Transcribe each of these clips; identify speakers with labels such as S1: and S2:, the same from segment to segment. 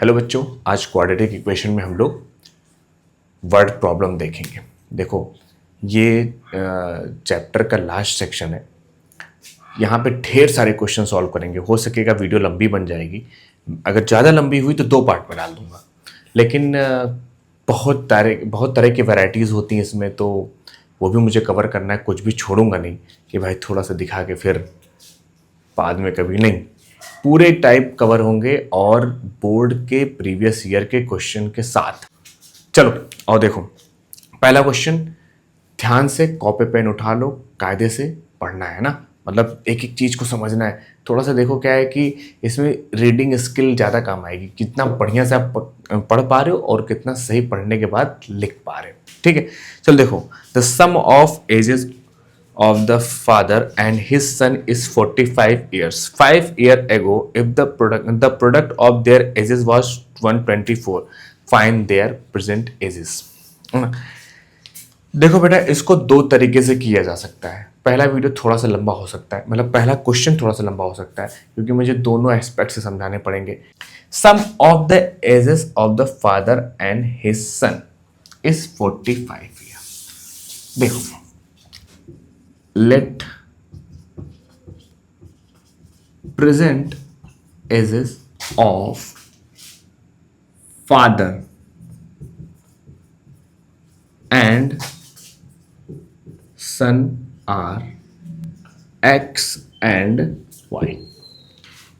S1: Hello बच्चों, आज quadratic equation में हम लोग वर्ड प्रॉब्लम देखेंगे। देखो, ये चैप्टर का लास्ट सेक्शन है। यहाँ पे ढेर सारे क्वेश्चन सॉल्व करेंगे। हो सकेगा वीडियो लंबी बन जाएगी, अगर ज़्यादा लंबी हुई तो 2 पार्ट में डाल दूंगा। लेकिन बहुत तरह की वैरायटीज़ होती हैं इसमें, तो वो भी मुझे कवर करना है। कुछ भी छोड़ूंगा नहीं कि भाई थोड़ा सा दिखा के फिर बाद में कभी नहीं। पूरे टाइप कवर होंगे और बोर्ड के प्रीवियस ईयर के क्वेश्चन के साथ। चलो और देखो, पहला क्वेश्चन ध्यान से कॉपी पेन उठा लो, कायदे से पढ़ना है ना, मतलब एक एक चीज को समझना है। थोड़ा सा देखो क्या है कि इसमें रीडिंग स्किल ज़्यादा काम आएगी, कितना बढ़िया से आप पढ़ पा रहे हो और कितना सही पढ़ने के बाद लिख पा रहे हो। ठीक है, चलो देखो, the sum of ages of the father and his son is 45 years. 5 years ago, if the product of their ages was 124, find their present ages. देखो बेटा, इसको 2 तरीके से किया जा सकता है। पहला वीडियो थोड़ा सा लंबा हो सकता है, मतलब पहला क्वेश्चन थोड़ा सा लंबा हो सकता है, क्योंकि मुझे दोनों एस्पेक्ट से समझाने पड़ेंगे। Sum of the ages of the father and his son is 45 year. देखो, let present ages of father and son are x and y।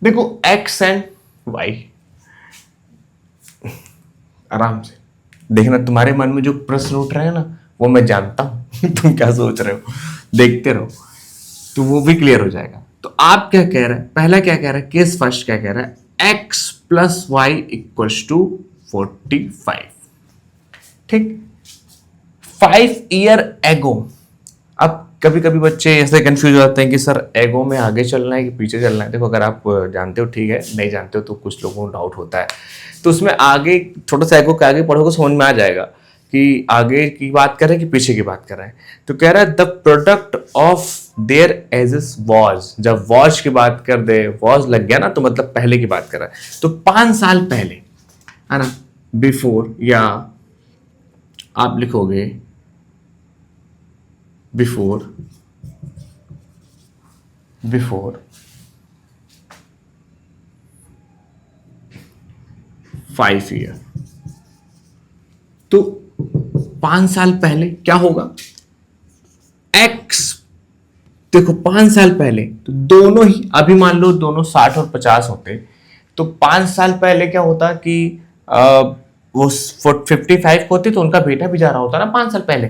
S1: देखो, x and y आराम से देखना। तुम्हारे मन में जो प्रश्न उठ रहे हैं ना, वो मैं जानता हूं तुम क्या सोच रहे हो, देखते रहो तो वो भी क्लियर हो जाएगा। तो आप क्या कह रहे हैं, पहला क्या कह रहा है, केस फर्स्ट क्या कह रहा है, x plus y equals to 45। ठीक, 5 ईयर एगो। अब कभी कभी बच्चे ऐसे कंफ्यूज हो जाते हैं कि सर एगो में आगे चलना है कि पीछे चलना है। देखो, अगर आप जानते हो ठीक है, नहीं जानते हो तो कुछ लोगों को डाउट होता है, तो उसमें आगे थोड़ा सा एगो के आगे पढ़ोगे समझ में आ जाएगा कि आगे की बात कर रहे हैं कि पीछे की बात कर रहे हैं। तो कह रहा है the product of their edges was. जब वॉज की बात कर दे, वॉज लग गया ना, तो मतलब पहले की बात कर रहा है। तो 5 साल पहले है ना, बिफोर, या आप लिखोगे बिफोर 5 ईयर। तो 5 साल पहले क्या होगा, x। देखो, 5 साल पहले तो दोनों ही, अभी मान लो दोनों 60 और 50 होते, तो 5 साल पहले क्या होता कि वो 55 होते तो उनका बेटा भी जा रहा होता ना 5 साल पहले।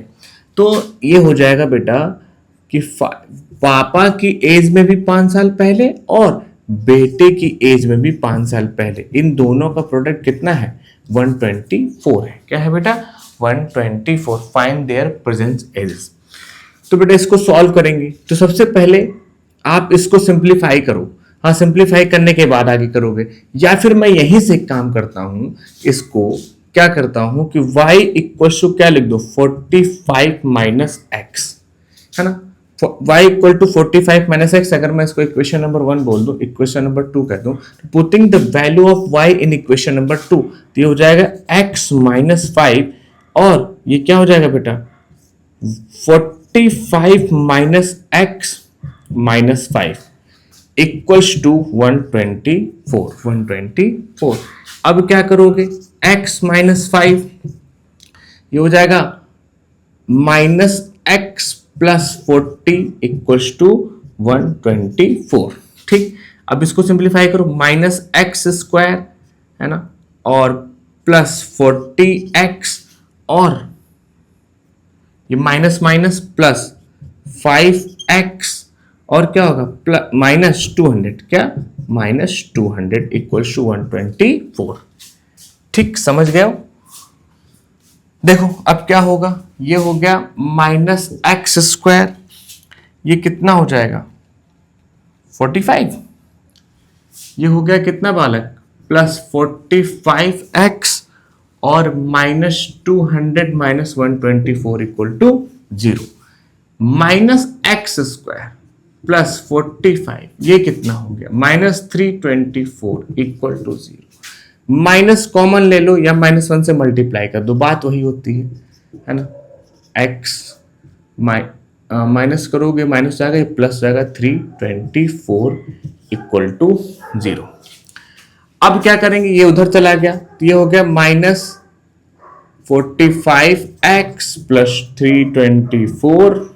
S1: तो ये हो जाएगा बेटा कि पापा की एज में भी 5 साल पहले और बेटे की एज में भी 5 साल पहले, इन दोनों का प्रोडक्ट कितना है, 124 है। क्या है बेटा, 124। Find there present ages. तो बेटा इसको सॉल्व करेंगे तो सबसे पहले आप इसको सिंप्लीफाई करो। हाँ, सिंप्लीफाई करने के बाद आगे करोगे, या फिर मैं यहीं से एक काम करता हूं, इसको क्या करता हूं कि y इक्वल टू क्या लिख दो, 45 माइनस एक्स, है ना। y equal to 45 minus x. अगर मैं इसको इक्वेशन नंबर 1 बोल दूं, इक्वेशन नंबर 2 कह दूं, putting the value of y in equation number 2, तो ये हो जाएगा x माइनस 5, और ये क्या हो जाएगा बेटा, 45 minus x minus 5 equals to 124। अब क्या करोगे, x माइनस 5, ये हो जाएगा minus x plus 40 equals to 124। ठीक, अब इसको सिंप्लीफाई करो, माइनस एक्स स्क्वायर है ना, और प्लस 40x, और ये माइनस माइनस प्लस 5x, और क्या होगा, माइनस 200, क्या, माइनस 200 इक्वल्स टू 124। ठीक, समझ गए हो। देखो अब क्या होगा, ये हो गया माइनस एक्स स्क्वायर, ये कितना हो जाएगा 45, ये हो गया कितना बालक, प्लस 45x और minus 200 minus 124 equal to 0, minus x square plus 45, ये कितना हो गया, minus 324 equal to 0। Minus common ले लो या -1 से मल्टीप्लाई कर दो, बात वही होती है ना। x माइनस करोगे माइनस जाएगा, ये प्लस जाएगा 324 इक्वल टू 0। अब क्या करेंगे, ये उधर चला गया तो ये हो गया -45x प्लस 324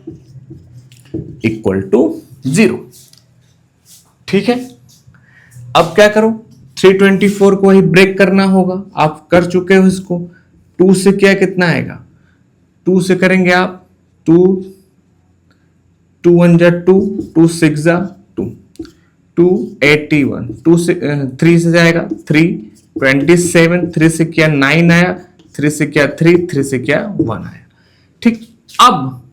S1: इक्वल टू 0। ठीक है, अब क्या करो, 324 को ही ब्रेक करना होगा, आप कर चुके हो इसको। 2 से क्या कितना आएगा, 2 से करेंगे आप 2 2 1 जा 2 2 6 जा 2 281 2 से 3 से जाएगा 3 27 3 से क्या 9 आया, 3 से क्या 3 से क्या 1 आया। ठीक, अब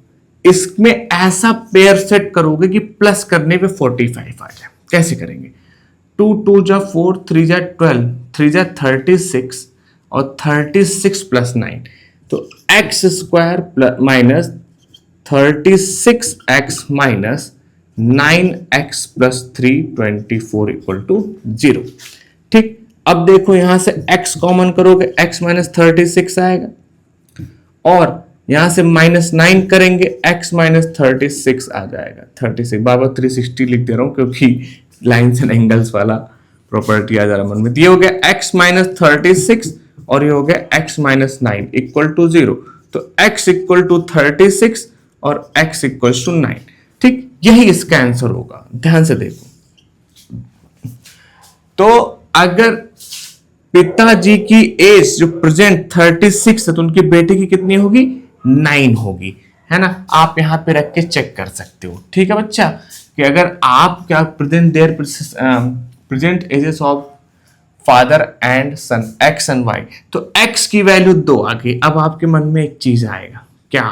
S1: इसमें ऐसा पेयर सेट करोगे कि प्लस करने पे 45 आ जाए। कैसे करेंगे, 2 2 जा 4 3 जा 12 3 जा 36 और 36 प्लस 9 तो x square plus minus 36x minus 9x plus 324 equal to 0। ठीक, अब देखो यहां से x कॉमन करोगे, x माइनस 36 आएगा और यहां से -9 करेंगे, x माइनस 36 आ जाएगा। 36 बाबा 360 लिख दे रहा हूं क्योंकि लाइन्स एंड एंगल्स वाला प्रॉपर्टी आ जा रहा मन में। ये हो गया x माइनस 36 और ये हो गया x माइनस 9 इक्वल टू 0। तो x इक्वल टू 36 और x इक्वल टू 9। ठीक, यही इसका आंसर होगा, ध्यान से देखो। तो अगर पिताजी की एज जो प्रेजेंट 36 है तो उनकी बेटे की कितनी होगी, 9 होगी, है ना। आप यहां पे रख के चेक कर सकते हो। ठीक है बच्चा, कि अगर आप क्या present ages of father and son x and y, तो एक्स की वैल्यू 2 आ गई। अब आपके मन में एक चीज आएगा, क्या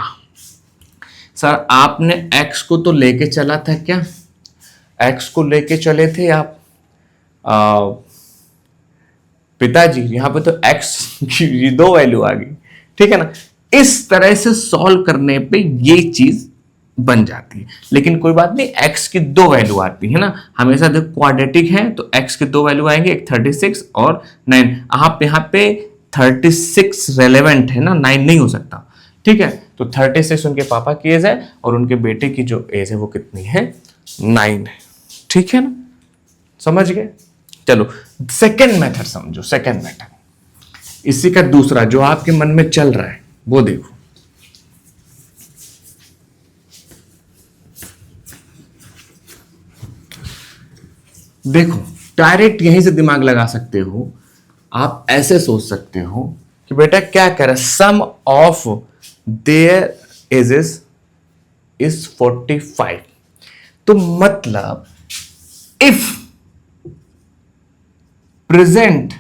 S1: सर आपने x को तो लेके चला था क्या, x को लेके चले थे आप पिताजी, यहां पे तो x की 2 वैल्यू आ गई। ठीक है ना, इस तरह से सॉल्व करने पे ये चीज बन जाती है। लेकिन कोई बात नहीं, x की 2 वैल्यू आती है ना, हमेशा जब क्वाड्रेटिक है तो x की 2 वैल्यू आएंगे, एक 36 और 9। आप यहाँ पे 36 रेलेवेंट है ना, 9 नहीं हो सकता। ठीक है, तो 36 उनके पापा की एज है और उनके बेटे की जो एज है वो कितनी है, 9 है। ठीक है ना, समझ गए। चलो सेकेंड मेथड समझो। सेकेंड मेथड इसी का दूसरा जो आपके मन में चल रहा है वो देखो। देखो डायरेक्ट यहीं से दिमाग लगा सकते हो। आप ऐसे सोच सकते हो कि बेटा क्या कह रहा है, sum of their ages is 45। तो मतलब if present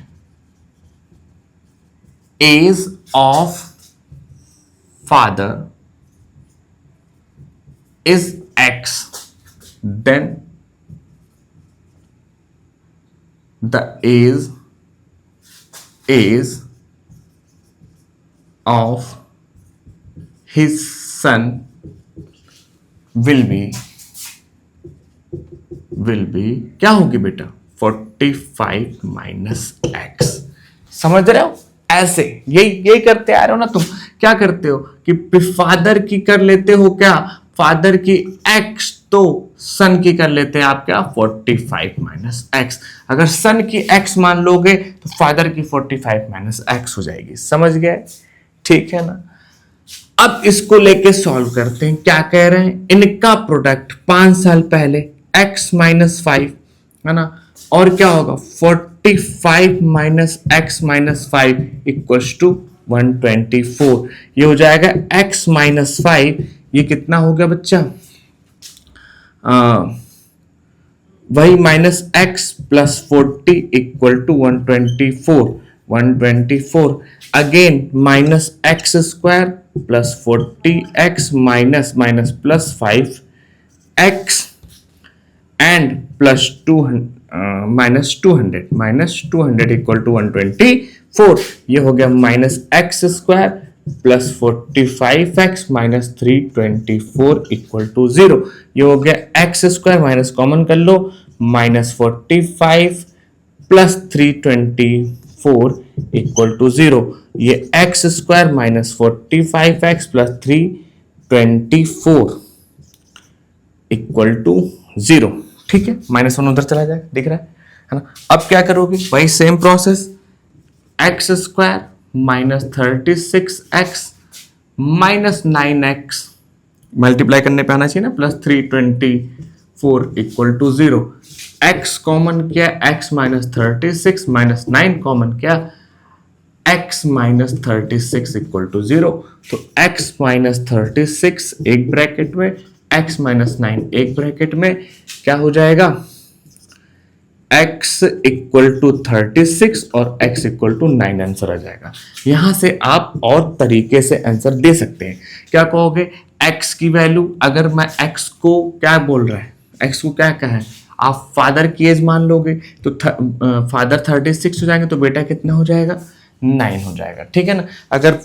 S1: age of father is x, then the age of his son will be क्या होगी बेटा, 45 माइनस x। समझ रहे हो, ऐसे यही करते आ रहे हो ना तुम। क्या करते हो कि फादर की कर लेते हो क्या, फादर की x तो सन की कर लेते हैं आप क्या, 45 माइनस एक्स। अगर सन की x मान लोगे तो फादर की 45 माइनस एक्स हो जाएगी। समझ गए, ठीक है ना। अब इसको लेके सॉल्व करते हैं। क्या कह रहे हैं, इनका प्रोडक्ट 5 साल पहले x माइनस 5 है ना, और क्या होगा 45 minus x minus 5 equals to 124। ये हो जाएगा x माइनस 5, ये कितना हो गया बच्चा, वही minus x plus 40 equal to 124 again minus x square plus 40x minus minus plus 5x and plus 200 equal to 124। ये हो गया minus x square plus 45x minus 324 equal to 0। ये हो गया एक्स स्क्वायर माइनस कॉमन कर लो, minus 45 plus 324 4 equal to 0। ये x square minus 45x plus 3 24 equal to 0। ठीक है, -1 उधर चला जाएगा, दिख रहा है ना। अब क्या करोगे, वही same process, x square minus 36x minus 9x multiply करने पे आना चाहिए ना, प्लस 324 इक्वल टू 0। x कॉमन किया, x माइनस 36 माइनस 9 कॉमन किया, x माइनस 36 इक्वल टू 0। तो x माइनस 36 एक ब्रैकेट में, x माइनस 9 एक ब्रैकेट में, क्या हो जाएगा, x इक्वल टू 36 और x इक्वल टू 9 आंसर आ जाएगा। यहां से आप और तरीके से आंसर दे सकते हैं। क्या कहोगे, x की वैल्यू, अगर मैं x को क्या बोल रहा है, x को क्या कहा है, आप फादर की एज मान लोगे तो फादर 36 हो जाएंगे, तो बेटा कितना हो जाएगा, 9 हो जाएगा। ठीक है ना। अगर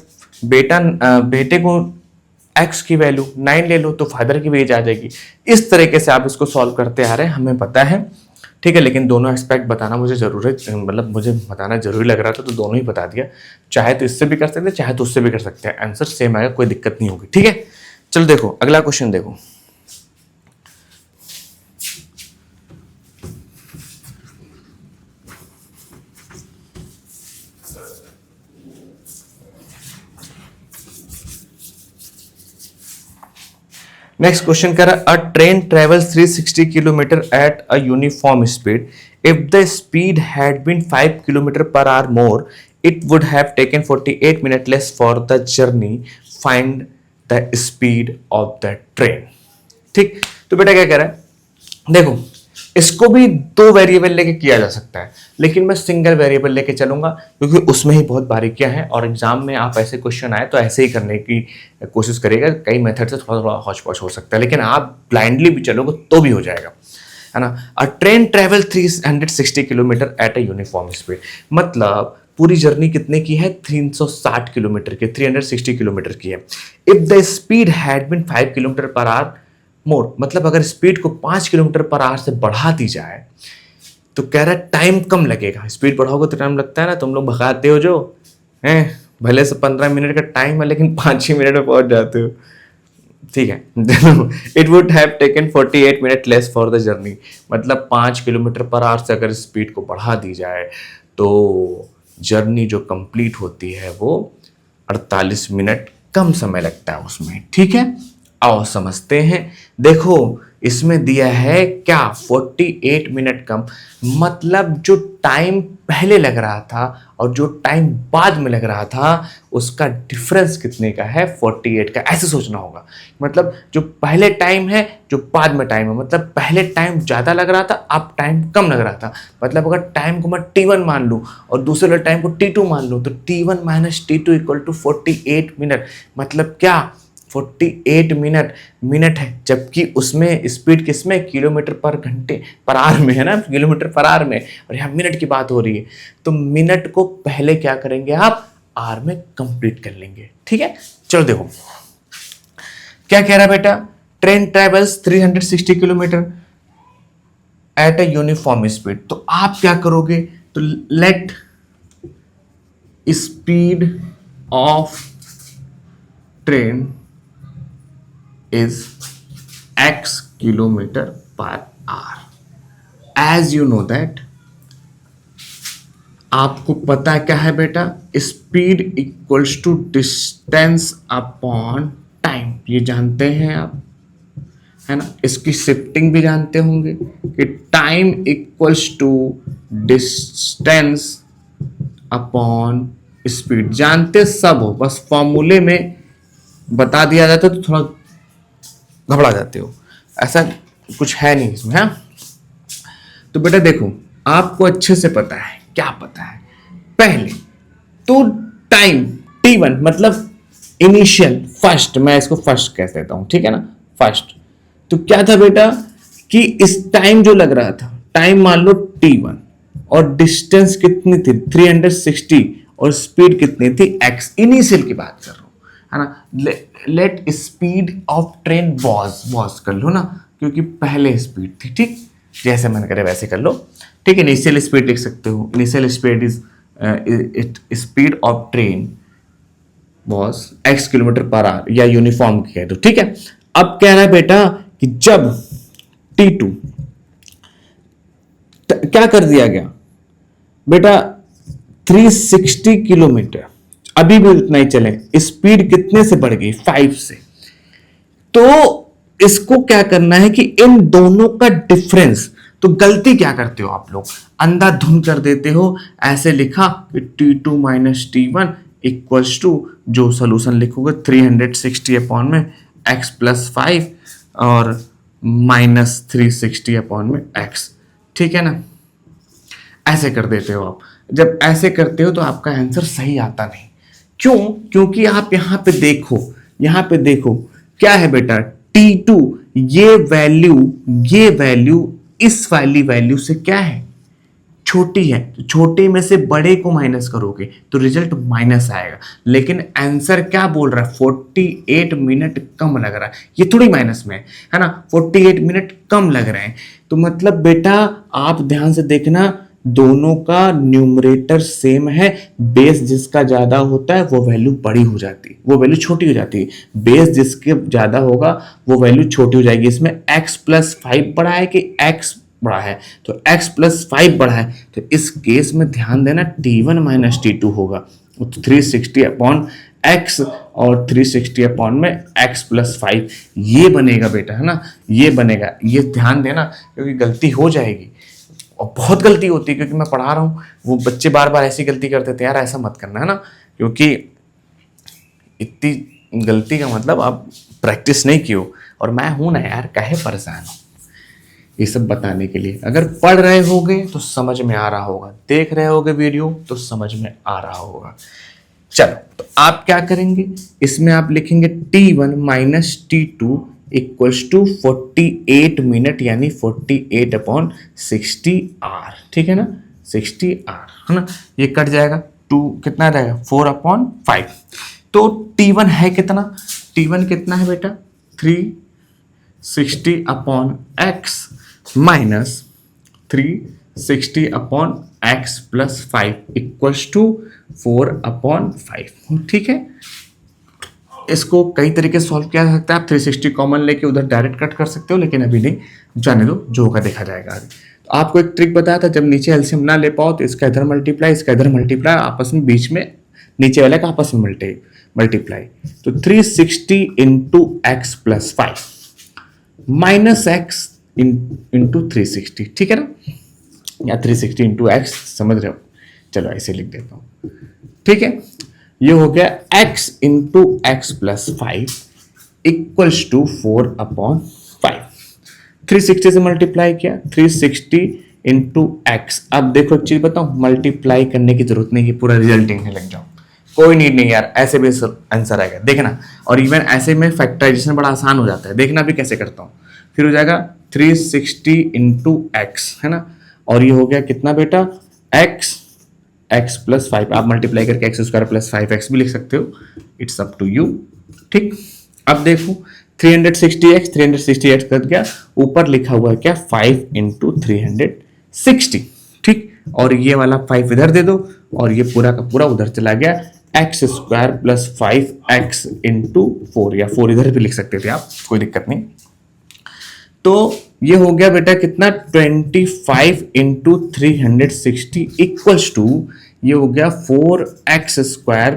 S1: बेटे को x की वैल्यू 9 ले लो तो फादर की भी एज आ जाएगी। इस तरीके से आप इसको सॉल्व करते आ रहे हैं, हमें पता है। ठीक है, लेकिन दोनों एस्पेक्ट बताना मुझे मुझे बताना जरूरी लग रहा था, तो दोनों ही बता दिया। चाहे तो इससे भी कर सकते हैं, चाहे तो उससे भी कर सकते हैं, आंसर सेम आएगा, कोई दिक्कत नहीं होगी। ठीक है, चलो देखो अगला क्वेश्चन देखो। नेक्स्ट क्वेश्चन कह रहा है, a train travels 360 kilometre at a uniform speed. If the speed had been 5 kilometre per hour more, it would have taken 48 minute less for the journey. Find the speed of the train. ठीक, तो बेटा क्या कह रहा है, देखो इसको भी दो वेरिएबल लेके किया जा सकता है, लेकिन मैं सिंगल वेरिएबल लेके चलूंगा क्योंकि उसमें ही बहुत बारीकियां हैं, और एग्जाम में आप ऐसे क्वेश्चन आए तो ऐसे ही करने की कोशिश करिएगा। कई मेथड से थोड़ा थोड़ा हौच पौच हो सकता है, लेकिन आप ब्लाइंडली भी चलोगे तो भी हो जाएगा, है ना। अ train travel 360 kilometre at a uniform speed, मतलब पूरी जर्नी कितने की है, 360 किलोमीटर की, 360 किलोमीटर की है। If the speed had been 5 kilometre per hour more, मतलब अगर स्पीड को 5 किलोमीटर पर आवर से बढ़ा दी जाए तो कह रहा है टाइम कम लगेगा। स्पीड बढ़ाओगे तो टाइम लगता है ना, तुम लोग भगाते हो जो है, भले से 15 मिनट का टाइम है लेकिन 5 ही मिनट में पहुंच जाते हो। ठीक है, it would have taken 48 minute less for the journey, मतलब 5 किलोमीटर पर आवर से अगर स्पीड को बढ़ा दी जाए तो जर्नी जो कंप्लीट होती है वो 48 मिनट कम समय लगता है उसमें। ठीक है, आओ समझते हैं। देखो इसमें दिया है क्या, 48 मिनट कम, मतलब जो टाइम पहले लग रहा था और जो टाइम बाद में लग रहा था उसका डिफरेंस कितने का है, 48 का। ऐसे सोचना होगा, मतलब जो पहले टाइम है जो बाद में टाइम है, मतलब पहले टाइम ज़्यादा लग रहा था अब टाइम कम लग रहा था। मतलब अगर टाइम को मैं T1 मान लूँ और दूसरे वाले टाइम को T2 मान लूँ तो T1 minus T2 equal to 48 minute, मतलब क्या 48 मिनट है, जबकि उसमें स्पीड किसमें, किलोमीटर पर घंटे पर आवर में है ना, किलोमीटर पर आवर में, और यहाँ मिनट की बात हो रही है। तो मिनट को पहले क्या करेंगे आप, आवर में कंप्लीट कर लेंगे। ठीक है, चलो देखो क्या कह रहा है बेटा, train travels 360 kilometre at a uniform speed. तो आप क्या करोगे, तो let speed of train is x kilometer per hour. As you know that, आपको पता क्या है बेटा, speed equals to distance upon time, ये जानते हैं आप, है ना। इसकी शिफ्टिंग भी जानते होंगे कि time equals to distance upon speed, जानते सब हो, बस फॉर्मूले में बता दिया जाता तो थोड़ा घबरा जाते हो, ऐसा कुछ है नहीं इसमें, है। तो बेटा देखो आपको अच्छे से पता है, क्या पता है, पहले तो टाइम T1 मतलब इनिशियल, फर्स्ट, मैं इसको फर्स्ट कह देता हूं, ठीक है ना, फर्स्ट। तो क्या था बेटा कि इस टाइम जो लग रहा था, टाइम मान लो T1 और डिस्टेंस कितनी थी 360 और स्पीड कितनी थी x, इनिशियल की बात कर रहा हूं, है ना। Let speed of train was कर लो ना, क्योंकि पहले स्पीड थी, ठीक, जैसे मैंने करे वैसे कर लो। ठीक है, इनिशियल स्पीड लिख सकते हो, initial speed is speed of train was x km/h या यूनिफॉर्म कह दो, ठीक है। अब कह रहा है बेटा कि जब T2 क्या कर दिया गया बेटा 360 किलोमीटर, अभी भी उतना ही चले, स्पीड कितने से बढ़ गई 5 से, तो इसको क्या करना है कि इन दोनों का डिफरेंस, तो गलती क्या करते हो आप लोग, अंधाधुंध कर देते हो, ऐसे लिखा कि T2 minus T1 equals to, जो सोल्यूशन लिखोगे 360 अपॉन में x प्लस 5 और माइनस 360 अपॉन में x, ठीक है ना। ऐसे कर देते हो आप, जब ऐसे करते हो तो आपका आंसर सही आता नहीं। क्यों? क्योंकि आप यहां पे देखो, यहां पे देखो क्या है बेटा, T2 ये वैल्यू इस वाली वैल्यू से क्या है, छोटी है, तो छोटे में से बड़े को माइनस करोगे तो रिजल्ट माइनस आएगा। लेकिन आंसर क्या बोल रहा है, 48 मिनट कम लग रहा है, ये थोड़ी माइनस में है ना, 48 मिनट कम लग रहे हैं। तो मतलब बेटा आप ध्यान से देखना, दोनों का न्यूमरेटर सेम है, बेस जिसका ज्यादा होता है वो वैल्यू बड़ी हो जाती है, वो वैल्यू छोटी हो जाती है, बेस जिसके ज्यादा होगा वो वैल्यू छोटी हो जाएगी। इसमें x प्लस 5 बड़ा है कि x बड़ा है, तो x प्लस 5 बड़ा है, तो इस केस में ध्यान देना T1 माइनस T2 होगा, तो 360 अपॉन x और 360 अपॉन में x प्लस 5 ये बनेगा बेटा, है ना, ये बनेगा, ये ध्यान देना क्योंकि गलती हो जाएगी और बहुत गलती होती है, क्योंकि मैं पढ़ा रहा हूँ, वो बच्चे बार बार ऐसी गलती करते थे, यार ऐसा मत करना, है ना, क्योंकि इतनी गलती का मतलब आप प्रैक्टिस नहीं की हो, और मैं हूं ना यार, काहे परेशान हो ये सब बताने के लिए। अगर पढ़ रहे होगे तो समझ में आ रहा होगा, देख रहे होगे वीडियो तो समझ में आ रहा होगा। चलो तो आप क्या करेंगे, इसमें आप लिखेंगे T1 minus T2 equals to 48 minute, यानी 48 अपॉन 60 आर, ठीक है ना, 60 आर, है ना, ये कट जाएगा, 2 कितना रहेगा 4 अपॉन 5। तो T1 है कितना, T1 कितना है बेटा 360 upon x minus 360 upon x plus 5 equals to 4 upon 5, ठीक है। इसको कई तरीके से सॉल्व किया जा सकता है, आप 360 कॉमन लेके उधर डायरेक्ट कट कर सकते हो, लेकिन अभी नहीं, जाने दो, जो होगा देखा जाएगा आगे। तो आपको एक ट्रिक बताया था, जब नीचे एलसीएम ना ले पाओ तो इसका इधर मल्टीप्लाई, इसका इधर मल्टीप्लाई, आपस में बीच में नीचे वाले का आपस में मल्टीप्लाई, तो 360 into x plus 5 minus x into 360, ठीक है ना, या 360 इंटू एक्स, समझ रहे हो, चलो ऐसे लिख देता हूं, ठीक है। ये हो गया x into x plus 5 equals to 4 upon 5, 360 से मल्टीप्लाई किया, 360 इंटू एक्स। अब देखो एक चीज बताऊं, मल्टीप्लाई करने की जरूरत नहीं है, पूरा रिजल्ट देखने लग जाओ, कोई नीड नहीं यार, ऐसे भी आंसर आएगा देखना। और इवन ऐसे में फैक्टराइजेशन बड़ा आसान हो जाता है, देखना भी कैसे करता हूं। फिर हो जाएगा 360 इंटू एक्स, है ना, और ये हो गया कितना बेटा x प्लस 5, आप मल्टीप्लाई करके एक्स स्क्वायर प्लस 5x भी लिख सकते हो, इट्स अप टू यू, ठीक। अब देखो 360x कर दिया, ऊपर लिखा हुआ है क्या 5 इंटू 360, ठीक, और ये वाला 5 इधर दे दो, और ये पूरा का पूरा उधर चला गया, x square plus 5x into 4, या 4 इधर भी लिख सकते थे आप, कोई दिक्कत नहीं। तो ये हो गया बेटा कितना 25 इंटू 360 इक्वल्स टू, ये हो गया 4x स्क्वायर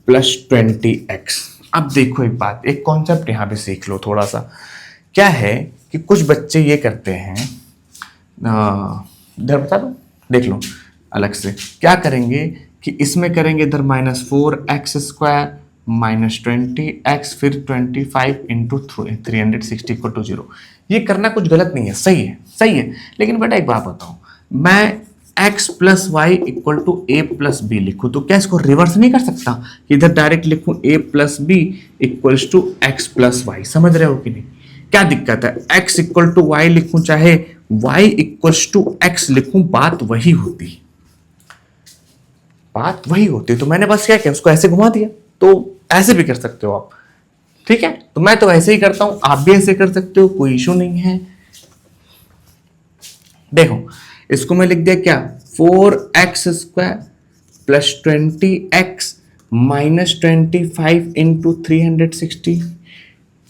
S1: प्लस 20x। अब देखो एक बात, एक कॉन्सेप्ट यहां पे सीख लो थोड़ा सा, क्या है कि कुछ बच्चे ये करते हैं, इधर बता दो, देख लो अलग से, क्या करेंगे कि इसमें करेंगे इधर -4x स्क्वायर माइनस 20x, फिर 25 इंटू 360 इक्वल टू 0। ये करना कुछ गलत नहीं है, सही है, सही है, लेकिन बेटा एक बात बताऊं, मैं x plus y equal to a plus b लिखूं तो क्या इसको रिवर्स नहीं कर सकता कि इधर डायरेक्ट लिखूं a plus b equals to x plus y, समझ रहे हो कि नहीं, क्या दिक्कत है, x इक्वल टू वाई लिखूं चाहे y इक्वल्स टू एक्स लिखूं, बात वही होती, बात वही होती। तो मैंने बस क्या किया, उसको ऐसे घुमा दिया, तो ऐसे भी कर सकते हो आप, ठीक है। तो मैं तो ऐसे ही करता हूं, आप भी ऐसे कर सकते हो, कोई इशू नहीं है। देखो इसको मैं लिख दिया क्या, 4x² plus 20x minus 25 into 360।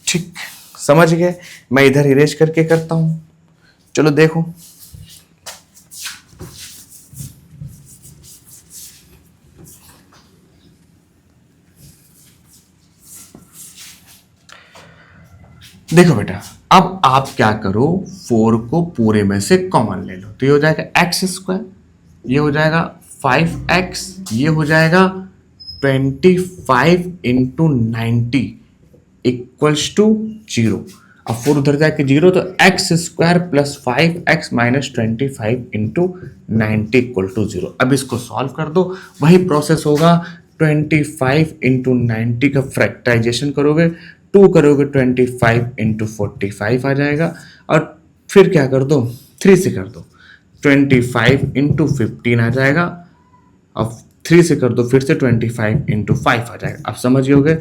S1: ठीक, समझ गए। मैं इधर इरेज करके करता हूं, चलो देखो। देखो बेटा, अब आप क्या करो, 4 को पूरे में से कॉमन ले लो, तो ये हो जाएगा x², ये हो जाएगा 5x, ये हो जाएगा 25 इंटू 90 इक्वल्स टू 0। अब 4 उधर जाके 0, तो x² plus 5x minus 25 into 90 equal to 0। अब इसको सॉल्व कर दो, वही प्रोसेस होगा। 25 इंटू 90 का फैक्टराइजेशन करोगे, 2 करोगे 25 इंटू 45 आ जाएगा, और फिर क्या कर दो, 3 से कर दो, 25 इंटू 15 आ जाएगा। अब 3 से कर दो फिर से, 25 इंटू 5 आ जाएगा। अब समझ गए,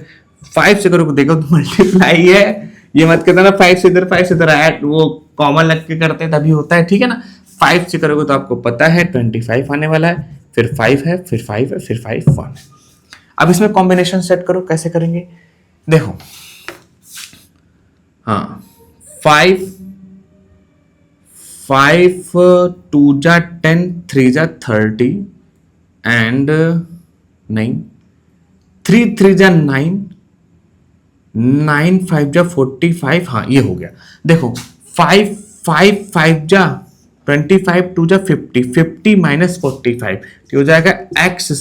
S1: 5 से करोगे, देखो तो मल्टीप्लाई है, ये मत कहना 5 से इधर 5 से इधर ऐड, वो कॉमन लग के करते हैं तभी होता है, ठीक है ना। 5 से करोगे तो आपको पता है 25 आने वाला है, फिर 5 है, फिर 5 है, फिर 5 1 है। अब इसमें कॉम्बिनेशन सेट करो, कैसे करेंगे देखो। हाँ, 5 2 जा 10, 3 जा 30 एंड नहीं, 3 3 जा 9, 9 5 जा 45। हाँ ये हो गया। देखो 5 5 5 जा 25, 2 जा 50, 50 माइनस 45 तो हो जाएगा x²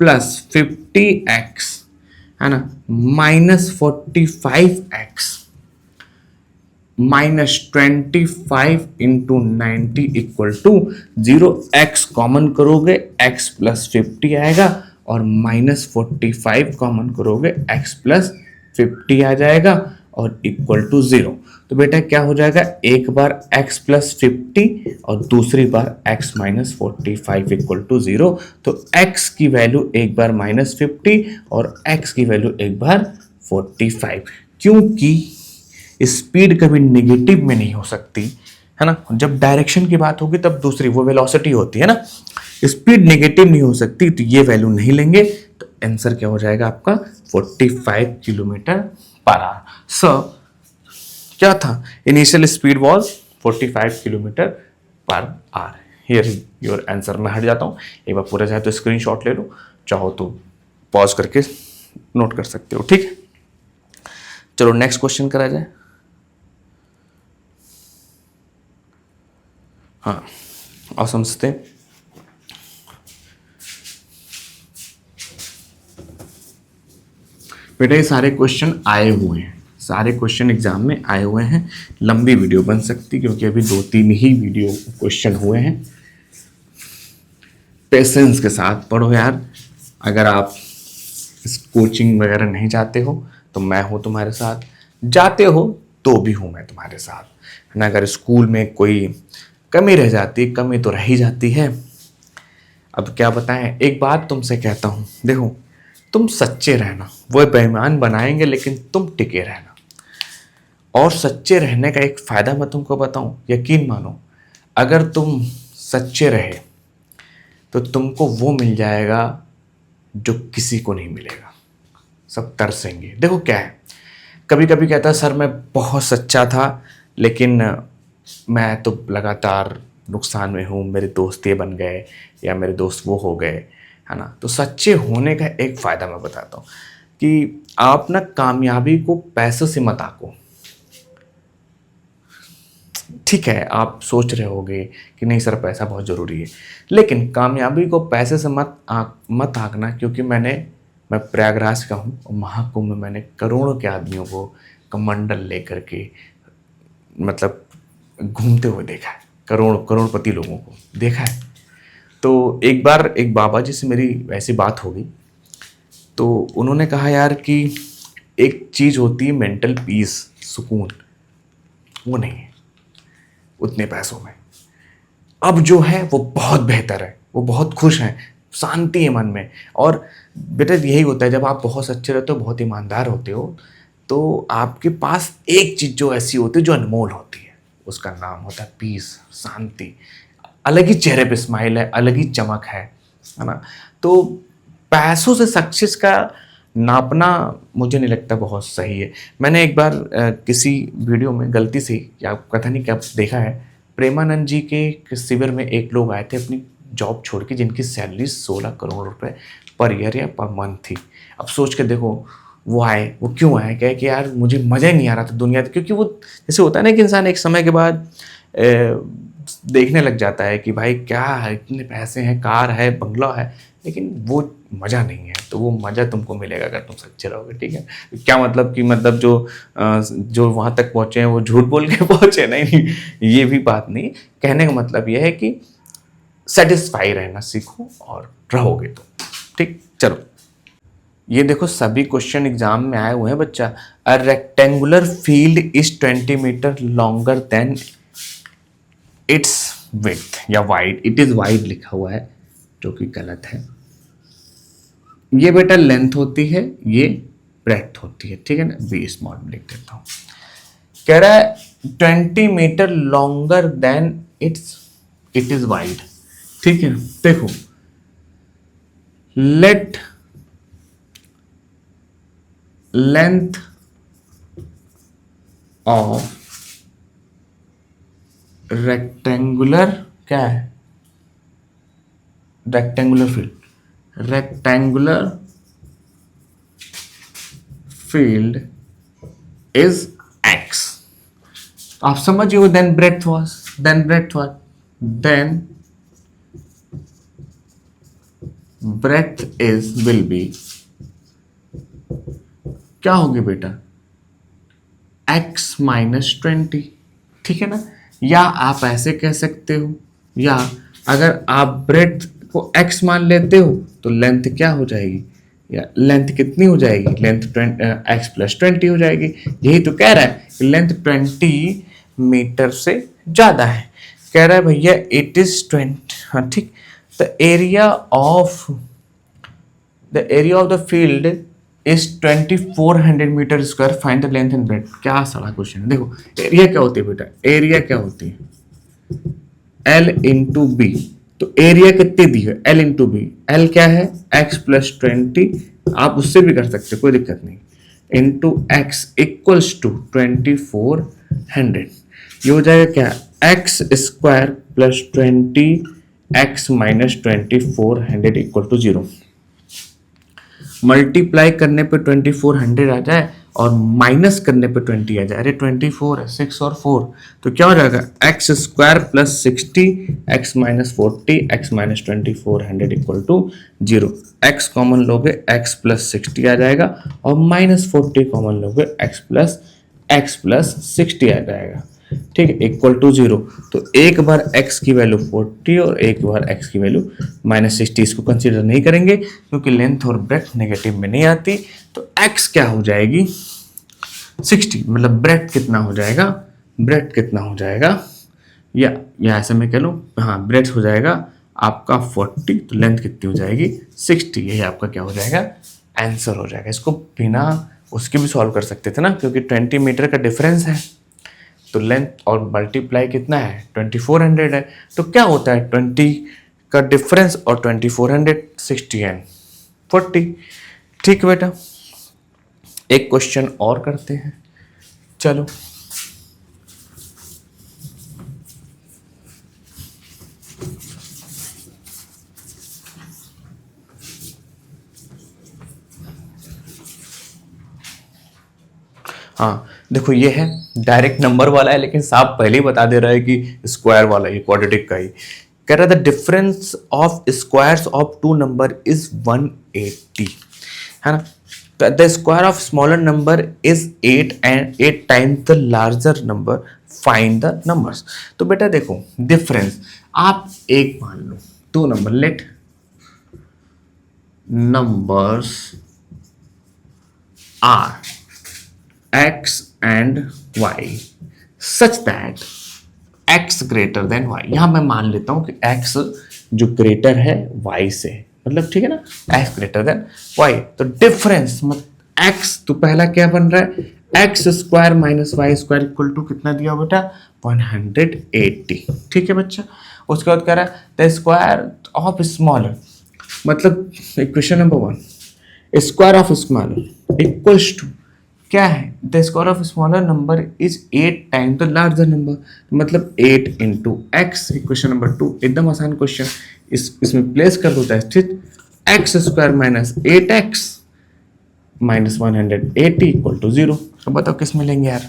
S1: प्लस 50x, है ना, minus 45x minus 25 into 90 equal to 0। x common करोगे x प्लस 50 आएगा, और माइनस 45 कॉमन करोगे x प्लस 50 आ जाएगा, और इक्वल टू 0। तो बेटा क्या हो जाएगा, एक बार x प्लस 50 और दूसरी बार x माइनस 45 इक्वल टू 0। तो x की वैल्यू एक बार माइनस 50 और x की वैल्यू एक बार 45, क्योंकि स्पीड कभी नेगेटिव में नहीं हो सकती, है ना। जब डायरेक्शन की बात होगी तब दूसरी वो वेलोसिटी होती है ना, स्पीड नेगेटिव नहीं हो सकती, तो ये वैल्यू नहीं लेंगे। तो आंसर क्या हो जाएगा आपका 45 किलोमीटर पर आवर। सो क्या था, initial speed was 45 kilometre per our. Here your answer. मैं हट जाता हूँ, एक बार पूरा चाहे तो स्क्रीनशॉट ले लो, चाहो तो पॉज करके नोट कर सकते हो, ठीक है। चलो नेक्स्ट क्वेश्चन करा जाए। हाँ, और समझते हैं। बेटा ये सारे क्वेश्चन आए हुए हैं, सारे क्वेश्चन एग्जाम में आए हुए हैं। लंबी वीडियो बन सकती क्योंकि अभी 2-3 ही वीडियो क्वेश्चन हुए हैं। पेशेंस के साथ पढ़ो यार। अगर आप इस कोचिंग वगैरह नहीं जाते हो तो मैं हूँ तुम्हारे साथ, जाते हो तो भी हूँ मैं तुम्हारे साथ, है ना। अगर स्कूल में कोई कमी रह जाती, कमी तो रह ही जाती है। अब क्या बताएं, एक बात तुमसे कहता हूँ, देखो तुम सच्चे रहना, वो बेईमान बनाएंगे लेकिन तुम टिके रहना। और सच्चे रहने का एक फ़ायदा मैं तुमको बताऊं, यकीन मानो, अगर तुम सच्चे रहे तो तुमको वो मिल जाएगा जो किसी को नहीं मिलेगा। सब तरसेंगे। देखो क्या है, कभी कभी कहता है सर मैं बहुत सच्चा था लेकिन मैं तो लगातार नुकसान में हूँ, मेरे दोस्त ये बन गए या मेरे दोस्त वो हो गए, है ना। तो सच्चे होने का एक फ़ायदा मैं बताता हूँ कि आप ना कामयाबी को पैसों से मत आको। ठीक है, आप सोच रहे होगे कि नहीं सर पैसा बहुत ज़रूरी है, लेकिन कामयाबी को पैसे से मत आंकना, क्योंकि मैं प्रयागराज का हूँ और महाकुंभ में मैंने करोड़ों के आदमियों को कमंडल लेकर के मतलब घूमते हुए देखा है, करोड़पति लोगों को देखा है। तो एक बार एक बाबा जी से मेरी वैसी बात हो गई, तो उन्होंने कहा यार कि एक चीज़ होती है मेंटल पीस, सुकून, वो नहीं है उतने पैसों में। अब जो है वो बहुत बेहतर है, वो बहुत खुश हैं, शांति है मन में। और बेटा यही होता है, जब आप बहुत सच्चे रहते हो, बहुत ईमानदार होते हो, तो आपके पास एक चीज़ जो ऐसी होती है जो अनमोल होती है, उसका नाम होता है पीस, शांति। अलग ही चेहरे पे स्माइल है, अलग ही चमक है ना। तो पैसों से सक्सेस का नापना मुझे नहीं लगता बहुत सही है। मैंने एक बार किसी वीडियो में गलती से, या पता नहीं क्या देखा है, प्रेमानंद जी के शिविर में एक लोग आए थे अपनी जॉब छोड़ के, जिनकी सैलरी 16 करोड़ रुपए पर ईयर या पर मंथ थी। अब सोच के देखो, वो आए, वो क्यों आए, कहे कि यार मुझे मज़ा ही नहीं आ रहा था दुनिया, क्योंकि वो जैसे होता है ना कि इंसान एक समय के बाद देखने लग जाता है कि भाई क्या है, इतने पैसे हैं, कार है, बंगला है, लेकिन वो मज़ा नहीं है। तो वो मज़ा तुमको मिलेगा अगर तुम सच्चे रहोगे, ठीक है। क्या मतलब कि मतलब जो वहाँ तक पहुँचे हैं वो झूठ बोल के पहुँचे, नहीं, ये भी बात नहीं। कहने का मतलब ये है कि सेटिस्फाई रहना सीखो और रहोगे तो ठीक। चलो, ये देखो सभी क्वेश्चन एग्जाम में आए हुए हैं बच्चा। A rectangular field is 20 metre longer than its width या वाइड, इट इज वाइड लिखा हुआ है जो कि गलत है। ये बेटा लेंथ होती है, ये ब्रेड्थ होती है, ठीक है ना। बी स्मॉल लिख देता हूं। कह रहा है 20 metre longer than it is wide, ठीक है। देखो, लेट लेंथ ऑफ रेक्टेंगुलर, क्या है, रेक्टेंगुलर फील्ड इज एक्स। आप समझिए, then breadth is will be, क्या होगी बेटा, x माइनस 20, ठीक है ना। या आप ऐसे कह सकते हो, या अगर आप ब्रेड्थ को x मान लेते हो तो लेंथ क्या हो जाएगी, या लेंथ कितनी हो जाएगी, लेंथ x प्लस 20 हो जाएगी। यही तो कह रहा है कि लेंथ 20 मीटर से ज्यादा है। कह रहा है भैया इट इज 20, हाँ ठीक। The area of the field is 2400 metre square, find the length and breadth. क्या सारा क्वेश्चन है। देखो, एरिया क्या होती है बेटा, एरिया क्या होती है, L इंटू बी। तो एरिया कितनी दी है, L इंटू बी। L क्या है, x प्लस 20, आप उससे भी कर सकते हो, कोई दिक्कत नहीं, इंटू x इक्वल्स टू 2400। ये हो जाएगा क्या, x square plus 20 x minus 2400 equal to 0। Multiply करने पे 2400 आ जाए और माइनस करने पे 20 आ जाए, अरे 24 है, 6 और 4, तो क्या हो जाएगा, x square plus 60 x minus 40 x minus 2400 equal to 0। X common लोगे एक्स प्लस 60 आ जाएगा, और माइनस 40 कॉमन लोगे एक्स प्लस 60 आ जाएगा, ठीक है, इक्वल टू 0। तो एक बार x की वैल्यू 40 और एक बार x की वैल्यू माइनस 60, इसको कंसीडर नहीं करेंगे क्योंकि लेंथ और ब्रेड्थ नेगेटिव में नहीं आती। तो x क्या हो जाएगी, 60, मतलब ब्रेड्थ कितना हो जाएगा, या ऐसे में कह लो, हाँ ब्रेड्थ हो जाएगा आपका 40, तो लेंथ कितनी हो जाएगी 60। यही आपका क्या हो जाएगा, आंसर हो जाएगा। इसको बिना उसके भी सॉल्व कर सकते थे ना, क्योंकि 20 मीटर का डिफरेंस है, तो लेंथ और मल्टीप्लाई कितना है 2400 है, तो क्या होता है 20 का डिफरेंस और 2400, 60 एंड 40। ठीक बेटा, एक क्वेश्चन और करते हैं, चलो। हाँ देखो, ये है डायरेक्ट नंबर वाला है, लेकिन साहब पहले ही बता दे रहा है कि स्क्वायर वाला, ये क्वाड्रेटिक का ही कह रहा है। The difference of squares of two number is 180, है ना। The square of smaller number is 8 and 8 times the larger number, find the numbers. तो बेटा देखो, डिफरेंस आप एक मान लो, two number, let numbers are x and y such that x greater than y। यहां मैं मान लेता हूं कि x जो ग्रेटर है y से, मतलब ठीक है ना, x ग्रेटर देन y। तो डिफरेंस मतलब x, तो पहला क्या बन रहा है, x square minus y square equal to कितना दिया बेटा 180, ठीक है बच्चा। उसके बाद कह रहा है द स्क्वायर ऑफ स्मॉलर, मतलब equation number 1, square of smaller equals to क्या है, the square of smaller number is 8 time the larger number, मतलब 8 इंटू एक्स। इक्वेशन नंबर 2 एकदम आसान क्वेश्चन, इसमें प्लेस कर दो स्थित x square minus 8x minus 180 equal to 0। तो बताओ किस में लेंगे यार,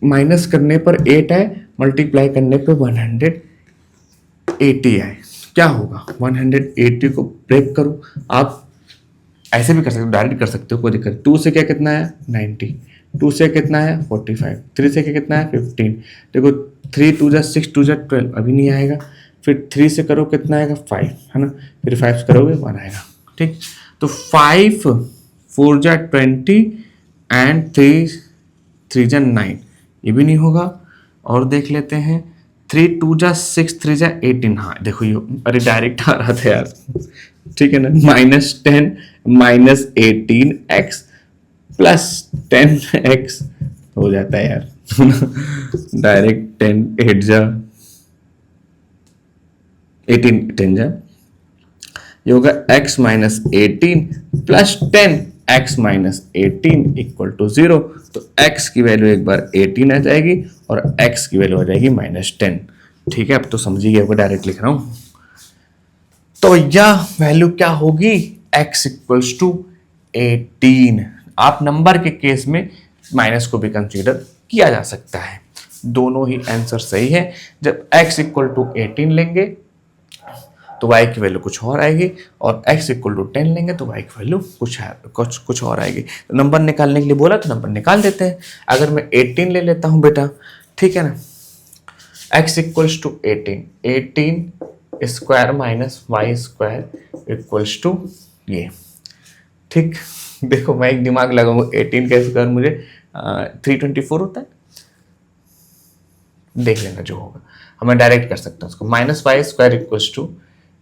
S1: माइनस करने पर 8 आए, मल्टीप्लाई करने पर 180 आए, क्या होगा 180 को ब्रेक करो, आप ऐसे भी कर सकते हो, डायरेक्ट कर सकते हो, कोई दिक्कत। 2 से क्या कितना है 90, 2 से कितना है 45, 3 से क्या कितना है 15, देखो 3 2 जा 6 2 जा 12 अभी नहीं आएगा, फिर 3 से करो कितना आएगा 5 है ना, फिर 5 से करोगे 1 आएगा, ठीक। तो 5 4 जा 20 एंड 3 3 जा 9, ये भी नहीं होगा। और देख लेते हैं 3 2 जा 6 3 जा 18, हाँ देखो ये, अरे डायरेक्ट आ रहा था यार, ठीक है ना, -10 माइनस 18x प्लस 10x हो जाता है यार डायरेक्ट 10 8 जा 18 10 जा, ये होगा x minus 18 plus 10 x minus 18 equal to 0। तो x की वैल्यू एक बार 18 आ जाएगी और x की वैल्यू आ जाएगी -10, ठीक है। अब तो समझिए, अब डायरेक्ट लिख रहा हूं, तो यह वैल्यू क्या होगी, x इक्वल्स टू 18। आप नंबर के केस में माइनस को भी कंसीडर किया जा सकता है, दोनों ही आंसर सही है। जब x इक्वल टू 18 लेंगे तो y की वैल्यू कुछ और आएगी, और x इक्वल टू 10 लेंगे तो y की वैल्यू कुछ और आएगी। तो नंबर निकालने के लिए बोला तो नंबर निकाल देते हैं। अगर मैं 18 ले लेता हूं बेटा, ठीक है ना, x equals to 18 square minus y square equals to ये, ठीक। देखो मैं एक दिमाग लगाऊंगा, 18 का स्क्वायर मुझे 324 होता है, देख लेना जो होगा, हमें डायरेक्ट कर सकते हैं उसको, minus y square equals to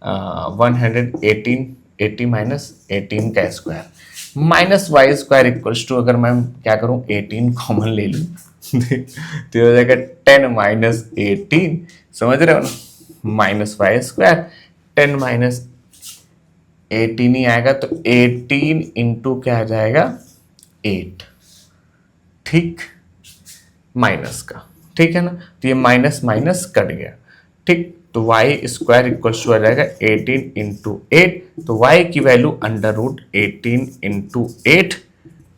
S1: 118 minus 18 का square minus y square equals to, अगर मैं क्या करूं 18 कॉमन ले लूं तो हो जाएगा 10 माइनस 18, समझ रहे हो ना, माइनस वाई स्क्वायर 10 माइनस 18 ही आएगा, तो 18 इंटू क्या आ जाएगा 8, ठीक, माइनस का, ठीक है ना। तो ये माइनस माइनस कट गया, ठीक। तो y स्क्वायर इक्वल्स टू आ जाएगा 18 इंटू 8, तो y की वैल्यू अंडर रूट 18 इंटू 8,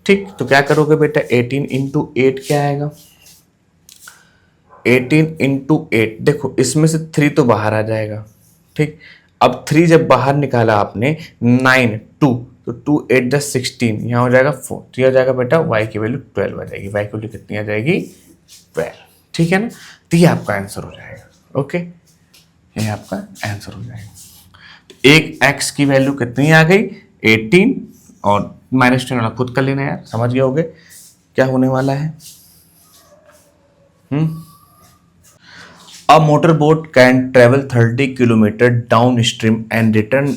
S1: ठीक। तो क्या करोगे बेटा, 18 इंटू 8 क्या आएगा, 18 इंटू 8, देखो इसमें से 3 तो बाहर आ जाएगा, ठीक। अब 3 जब बाहर निकाला आपने, 9 2, तो 2 8 जा 16, यहाँ हो जाएगा 4, तो यह हो जाएगा बेटा y की वैल्यू 12 आ जाएगी, y की वैल्यू कितनी आ जाएगी 12, ठीक है ना। तो ये आपका आंसर हो जाएगा, ओके, ये आपका आंसर हो जाएगा। तो एक x की वैल्यू कितनी आ गई 18, और -10 वाला खुद कर लेना यार, समझ गए होगे क्या होने वाला है। A motorboat can travel 30 km downstream and return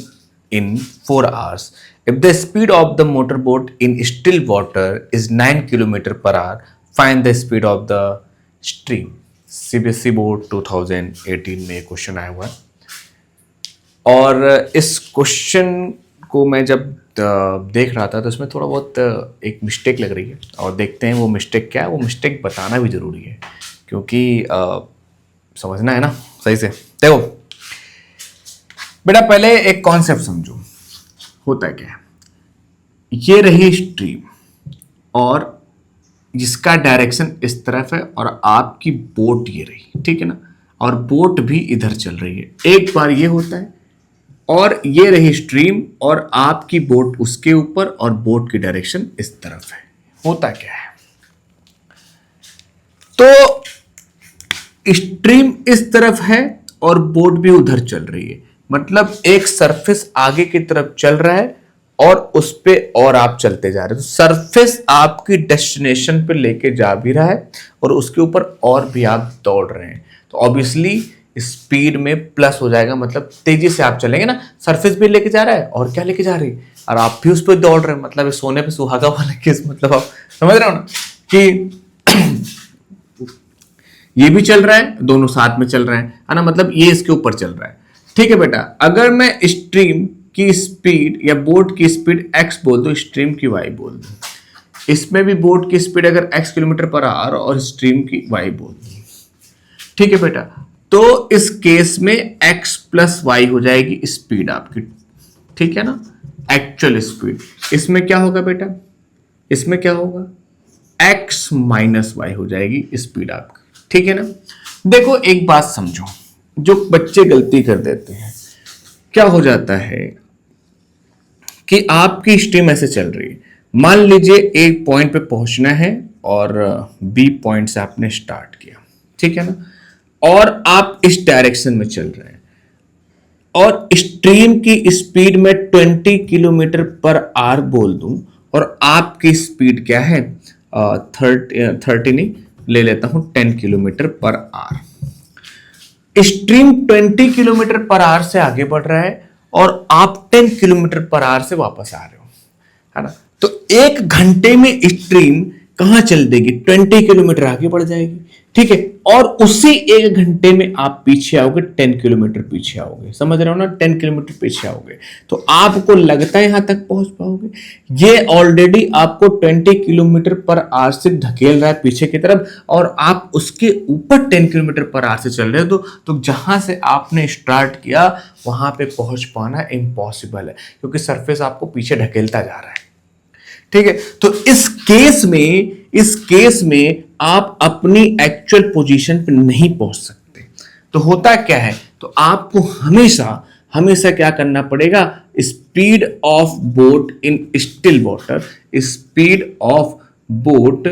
S1: in 4 hours. If the speed of the motorboat in still water is 9 km per hour, find the speed of the stream. CBSE board 2018 में question आया हुआ है, और इस question को मैं जब देख रहा था तो इसमें थोड़ा बहुत एक मिस्टेक लग रही है, और देखते हैं वो मिस्टेक क्या है। वो मिस्टेक बताना भी ज़रूरी है, क्योंकि समझना है ना सही से। देखो बेटा, पहले एक कॉन्सेप्ट समझो, होता क्या है, ये रही स्ट्रीम और जिसका डायरेक्शन इस तरफ है, और आपकी बोट ये रही, ठीक है ना, और बोट भी इधर चल रही है। एक बार ये होता है, और ये रही स्ट्रीम और आपकी बोट उसके ऊपर, और बोट की डायरेक्शन इस तरफ है। होता क्या है, तो स्ट्रीम इस तरफ है और बोट भी उधर चल रही है, मतलब एक सरफेस आगे की तरफ चल रहा है और उस पे और आप चलते जा रहे हो। तो सरफेस आपकी डेस्टिनेशन पे लेके जा भी रहा है और उसके ऊपर और भी आप दौड़ रहे हैं, तो ऑब्वियसली स्पीड में प्लस हो जाएगा, मतलब तेजी से आप चलेंगे ना। सरफेस भी लेके जा रहा है और क्या लेके जा रही है, और आप भी उस पर दौड़ रहे हैं, मतलब सोने पे सुहागा वाला केस, मतलब आप समझ रहे हो ना कि ये भी चल रहा है, दोनों साथ में चल रहे हैं, है ना, मतलब ये इसके ऊपर चल रहा है। ठीक है बेटा, अगर मैं स्ट्रीम की स्पीड या बोट की स्पीड x बोल दूं, स्ट्रीम की y बोल दूं, इसमें भी बोट की स्पीड अगर x किलोमीटर पर आवर और स्ट्रीम की y बोल दूं, ठीक है बेटा, तो इस केस में x प्लस वाई हो जाएगी स्पीड आपकी, ठीक है ना, एक्चुअल स्पीड। इसमें क्या होगा बेटा, इसमें क्या होगा, x माइनस वाई हो जाएगी स्पीड आपकी, ठीक है ना। देखो एक बात समझो, जो बच्चे गलती कर देते हैं, क्या हो जाता है कि आपकी स्ट्रीम ऐसे चल रही है, मान लीजिए एक पॉइंट पे पहुंचना है और बी पॉइंट से आपने स्टार्ट किया, ठीक है ना, और आप इस डायरेक्शन में चल रहे हैं और स्ट्रीम की स्पीड में 20 किलोमीटर पर आवर बोल दूं और आपकी स्पीड क्या है, 30 नहीं, ले लेता हूं 10 kilometre per our. Stream 20 kilometre per our से आगे बढ़ रहा है और आप 10 किलोमीटर पर आवर से वापस आ रहे हो, है ना, तो एक घंटे में स्ट्रीम कहां चल देगी, 20 किलोमीटर आगे बढ़ जाएगी, ठीक है, और उसी एक घंटे में आप पीछे आओगे, 10 किलोमीटर पीछे आओगे, समझ रहे हो ना, 10 किलोमीटर पीछे आओगे, तो आपको लगता है यहां तक पहुंच पाओगे, ये ऑलरेडी आपको 20 किलोमीटर पर आवर से धकेल रहा है पीछे की तरफ और आप उसके ऊपर 10 किलोमीटर पर आवर से चल रहे हो, तो जहां से आपने स्टार्ट किया वहां पे पहुंच पाना इम्पॉसिबल है, क्योंकि सरफेस आपको पीछे ढकेलता जा रहा है, ठीक है। तो इस केस में आप अपनी एक्चुअल पोजीशन पे नहीं पहुंच सकते, तो होता क्या है, तो आपको हमेशा क्या करना पड़ेगा, speed of boat in still water, speed of boat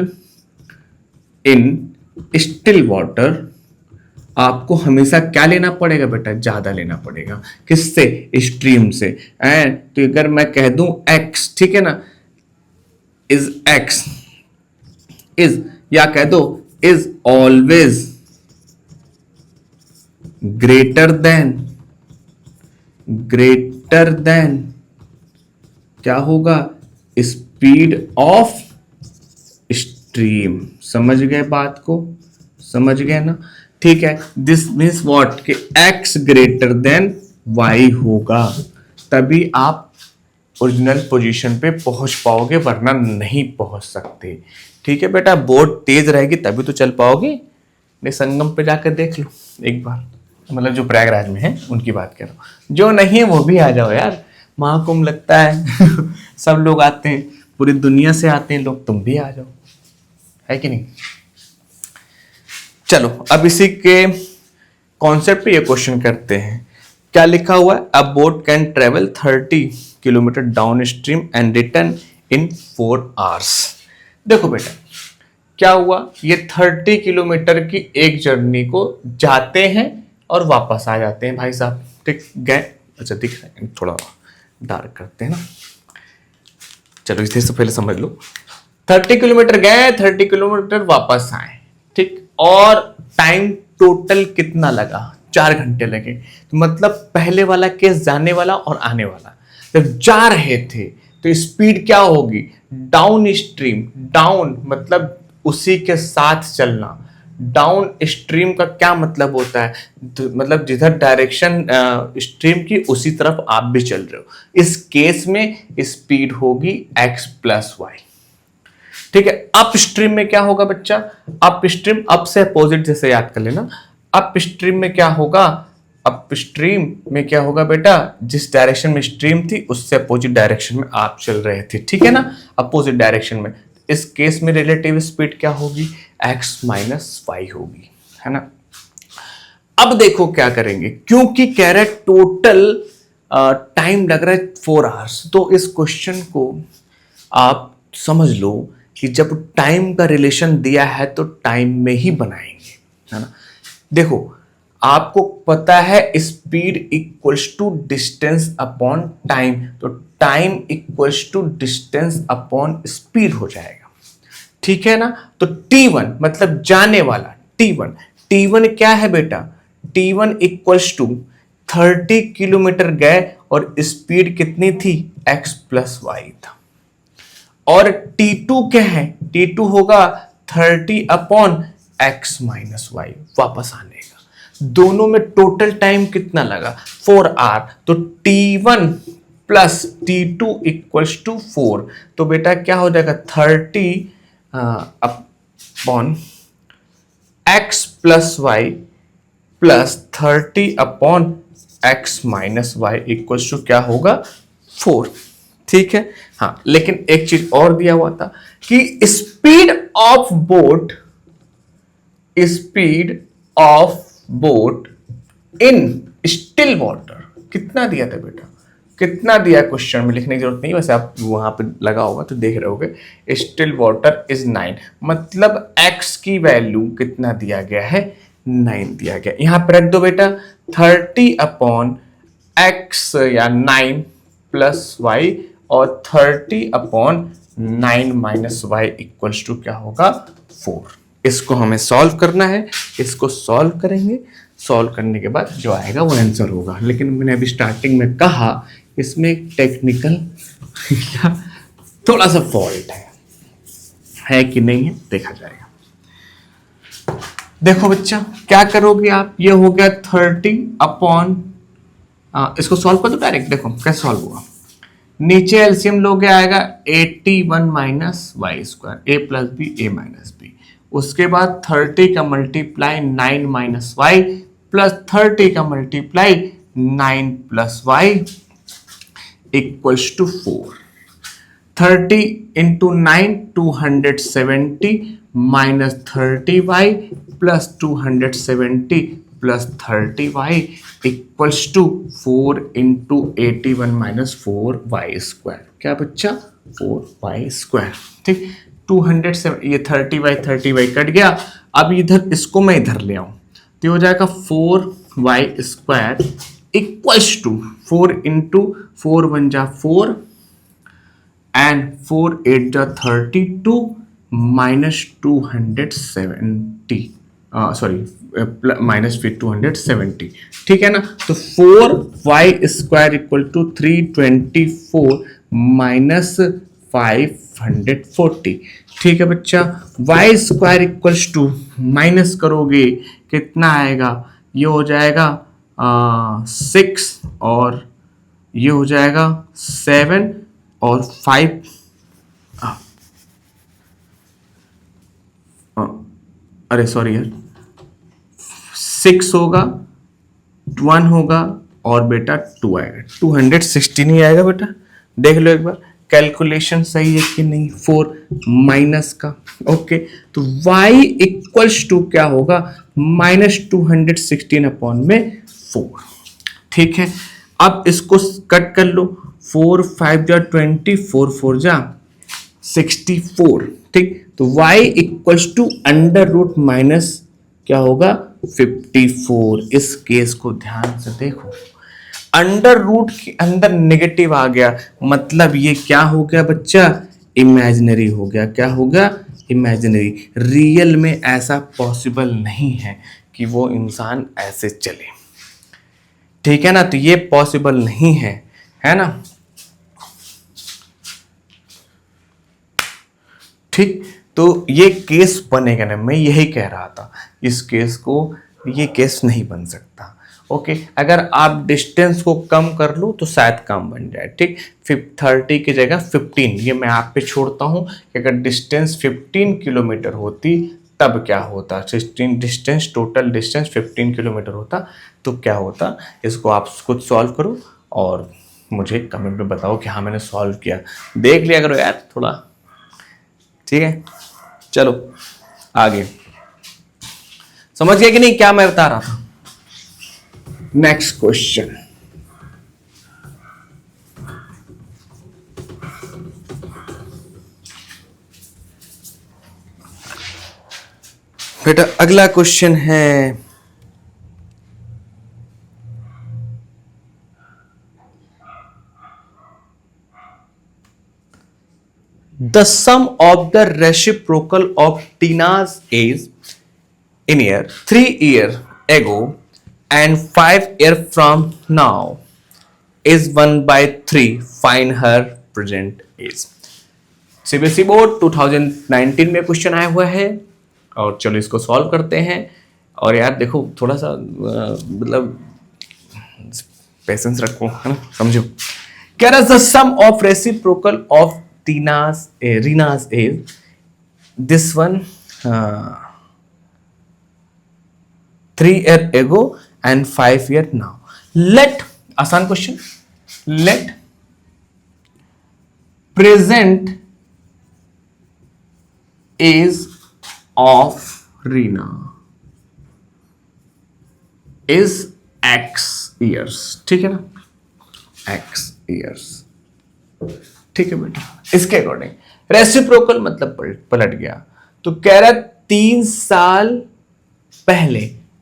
S1: in still water आपको हमेशा क्या लेना पड़ेगा बेटा, ज्यादा लेना पड़ेगा, किससे, स्ट्रीम से। एंड तो अगर मैं कह दूं x, ठीक है ना, इज x इज, या कह दो इज ऑलवेज ग्रेटर देन क्या होगा, स्पीड ऑफ स्ट्रीम। समझ गए बात को, समझ गए ना, ठीक है। दिस मीन्स व्हाट, कि x ग्रेटर देन y होगा, तभी आप ओरिजिनल पोजीशन पे पहुंच पाओगे, वरना नहीं पहुंच सकते, ठीक है बेटा। बोट तेज रहेगी तभी तो चल पाओगे, नहीं संगम पे जाकर देख लो एक बार, मतलब जो प्रयागराज में है उनकी बात कर रहा हूं, जो नहीं है वो भी आ जाओ यार, महाकुंभ लगता है सब लोग आते हैं, पूरी दुनिया से आते हैं लोग, तुम भी आ जाओ, है कि नहीं। चलो अब इसी के कॉन्सेप्ट पे ये क्वेश्चन करते हैं, क्या लिखा हुआ है, अ boat can travel 30 kilometre down stream and return in 4 hours. देखो बेटा क्या हुआ, ये 30 किलोमीटर की एक जर्नी को जाते हैं और वापस आ जाते हैं भाई साहब, ठीक गए, अच्छा दिख रहा है, थोड़ा डार्क करते हैं ना, चलो इसे से पहले समझ लो, 30 किलोमीटर गए, 30 किलोमीटर वापस आए, ठीक, और टाइम टोटल कितना लगा, 4 घंटे लगे, तो मतलब पहले वाला केस जाने वाला और आने वाला, जब जा रहे थे तो स्पीड क्या होगी, डाउन स्ट्रीम, डाउन मतलब उसी के साथ चलना, डाउन स्ट्रीम का क्या मतलब होता है, मतलब जिधर डायरेक्शन स्ट्रीम की उसी तरफ आप भी चल रहे हो, इस केस में स्पीड होगी x प्लस वाई, ठीक है। अप स्ट्रीम में क्या होगा बच्चा, अप स्ट्रीम, अप से अपोजिट जैसे याद कर लेना, अप स्ट्रीम में क्या होगा, अप स्ट्रीम में क्या होगा बेटा, जिस डायरेक्शन में स्ट्रीम थी उससे अपोजिट डायरेक्शन में आप चल रहे थे, ठीक है ना, अपोजिट डायरेक्शन में, इस केस में रिलेटिव स्पीड क्या होगी, x माइनस वाई होगी, है ना। अब देखो क्या करेंगे, क्योंकि कह रहे टोटल टाइम लग रहा है 4 आवर्स, तो इस क्वेश्चन को आप समझ लो कि जब टाइम का रिलेशन दिया है तो टाइम में ही बनाएंगे, है ना। देखो आपको पता है speed equals to distance upon time, तो time equals to distance upon speed हो जाएगा, ठीक है ना। तो T1 मतलब जाने वाला, T1 क्या है बेटा, T1 इक्वल्स टू 30 किलोमीटर गए और स्पीड कितनी थी, x प्लस वाई था, और T2 क्या है, T2 होगा 30 अपॉन x माइनस वाई वापस आने का। दोनों में टोटल टाइम कितना लगा 4 आवर, तो t1 plus t2 equals to 4। तो बेटा क्या हो जाएगा 30 upon x plus y plus 30 upon x minus y equals to क्या होगा 4। ठीक है। हाँ, लेकिन एक चीज और दिया हुआ था कि speed of boat in still water कितना दिया था बेटा, कितना दिया क्वेश्चन में, लिखने की जरूरत नहीं, वैसे आप वहां पे लगा होगा तो देख रहे होगे। स्टिल वाटर इज 9, मतलब x की वैल्यू कितना दिया गया है 9 दिया गया। यहां पर रख दो बेटा 30 अपॉन x या 9 प्लस वाई और 30 upon 9 minus y equals to क्या होगा 4। इसको हमें सॉल्व करना है, इसको सॉल्व करेंगे, सॉल्व करने के बाद जो आएगा वो आंसर होगा। लेकिन मैंने अभी स्टार्टिंग में कहा इसमें एक टेक्निकल थोड़ा सा फॉल्ट है कि नहीं है देखा जाएगा। देखो बच्चा क्या करोगे आप, ये हो गया 30 अपॉन, इसको सॉल्व कर दो डायरेक्ट, देखो कैसे सॉल्व हुआ। नीचे एलसीएम लोगे आएगा 81 माइनस वाई स्क्वायर, ए प्लस बी ए माइनस बी। उसके बाद 30 का मल्टीप्लाई 9 माइनस वाई प्लस 30 का multiply 9 plus y equals to 4। 30 into 9 270 minus 30 y plus 270 plus 30 y equals to 4 into 81 minus 4 y square. क्या बच्चा 4 वाई स्क्वायर। ठीक, 207, ये 30 वाई कट गया। अब इधर इसको मैं इधर ले आऊं तो हो जाएगा 4 y square equals to 4 into 4 1 जा 4 एंड 4 8 जा 32 माइनस 270 सॉरी माइनस फिर 270। ठीक है ना, तो 4 y square equal to 324 minus 540। ठीक है बच्चा, y square equals to minus करोगे कितना आएगा, ये हो जाएगा 6 और ये हो जाएगा 7 और 5, अरे सॉरी यार 6 होगा 1 होगा और बेटा 2 आएगा, 216 ही आएगा बेटा। देख लो एक बार कैलकुलेशन सही है कि नहीं, 4 माइनस का। ओके, तो y इक्वल्स टू क्या होगा माइनस 216 अपॉन में 4। ठीक है, अब इसको कट कर लो, 4 5 जा 20, 4 4 जा 64। ठीक, तो y equals to under root minus क्या होगा 54। इस केस को ध्यान से देखो, अंडर रूट के अंदर नेगेटिव आ गया, मतलब ये क्या हो गया बच्चा इमेजिनरी हो गया। क्या हो गया इमेजिनरी। रियल में ऐसा पॉसिबल नहीं है कि वो इंसान ऐसे चले। ठीक है ना, तो ये पॉसिबल नहीं है ना। ठीक, तो ये केस बनेगा ना, मैं यही कह रहा था, इस केस को, ये केस नहीं बन सकता। ओके, अगर आप डिस्टेंस को कम कर लो तो शायद काम बन जाए। ठीक, 30 की जगह 15, ये मैं आप पे छोड़ता हूँ कि अगर डिस्टेंस 15 किलोमीटर होती तब क्या होता। 16 डिस्टेंस, टोटल डिस्टेंस 15 किलोमीटर होता तो क्या होता। इसको आप खुद सॉल्व करो और मुझे कमेंट में बताओ कि हाँ मैंने सॉल्व किया। देख लिया करो यार थोड़ा। ठीक है, चलो आगे, समझ गए कि नहीं क्या मैं बता रहा था। नेक्स्ट क्वेश्चन, बेटा अगला क्वेश्चन है the sum of the reciprocal of Tina's age in year 3 year ago and 5 year from now is 1/3. Find her present age. CBSE board 2019 में क्वेश्चन आया हुआ है और चलो इसको सॉल्व करते हैं। और यार देखो थोड़ा सा मतलब पेशेंस रखो, है ना, समझो। कह रहा the sum of reciprocal of रीनास is this one 3 year ago and 5 year now. Let, आसान question, let present age of Reena is X years, ठीक है ना, X years, ठीक है बेटा। इसके अकॉर्डिंग रेसिप्रोकल मतलब पलट गया, तो कह रहा 3 साल पहले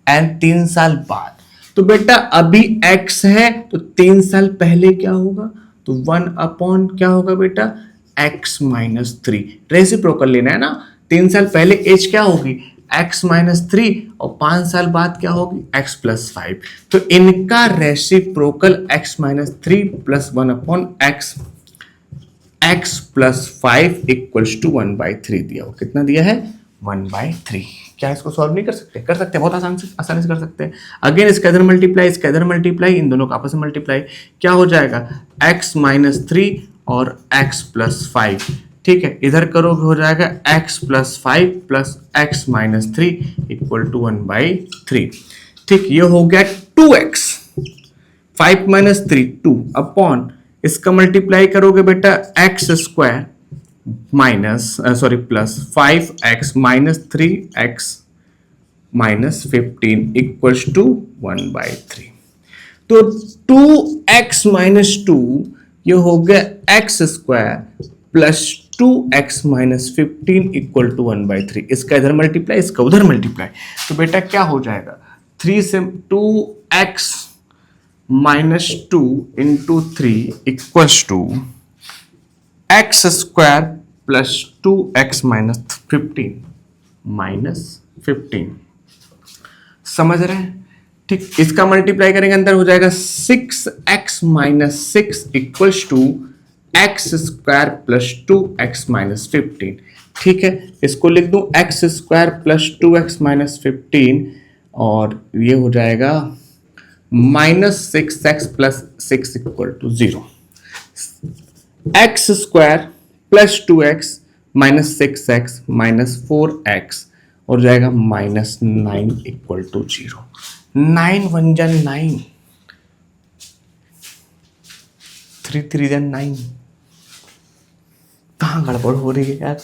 S1: एंड 3 साल बाद। तो बेटा अभी x है तो 3 साल पहले क्या होगा, तो 1 अपॉन क्या होगा बेटा, x माइनस 3। रेसिप्रोकल लेना है ना, 3 साल पहले एज क्या होगी, x माइनस 3, और 5 साल बाद क्या होगी, x प्लस 5। तो इनका reciprocal x minus 3 plus 1 upon x plus 5 equals to 1/3 दिया हो। कितना दिया है, 1/3। क्या इसको सॉल्व नहीं कर सकते, कर सकते हैं, बहुत आसानी से कर सकते हैं। अगेन इसका इधर मल्टीप्लाई, इन दोनों का आपस में मल्टीप्लाई, क्या हो जाएगा, x माइनस 3 और x प्लस 5, ठीक है। इधर करोगे हो जाएगा x plus 5 plus x minus 3 equal to 1/3, ठीक। ये हो गया 2x, 5 माइनस 3 2 अपॉन, इसका मल्टीप्लाई करोगे बेटा x square minus plus 5x minus 3x minus 15 equals to 1/3। तो 2x माइनस 2 ये हो गया x square plus 2x minus 15 equal to 1/3। इसका इधर मल्टीप्लाई, इसका उधर मल्टीप्लाई, तो बेटा क्या हो जाएगा, 3 से 2x minus 2 into 3 equals to x square plus 2x minus 15 समझ रहे हैं, ठीक। इसका मल्टीप्लाई करेंगे अंदर हो जाएगा 6x minus 6 equals to x square plus 2x minus 15, ठीक है। इसको लिख दूं x square plus 2x minus 15, और ये हो जाएगा minus 6x plus 6 equal to 0। x square plus 2x minus 6x minus 4x और जाएगा माइनस 9 इक्वल टू 0। 9 1 जा 9, 3 3 जा 9। कहाँ गड़बड़ हो रही है यार,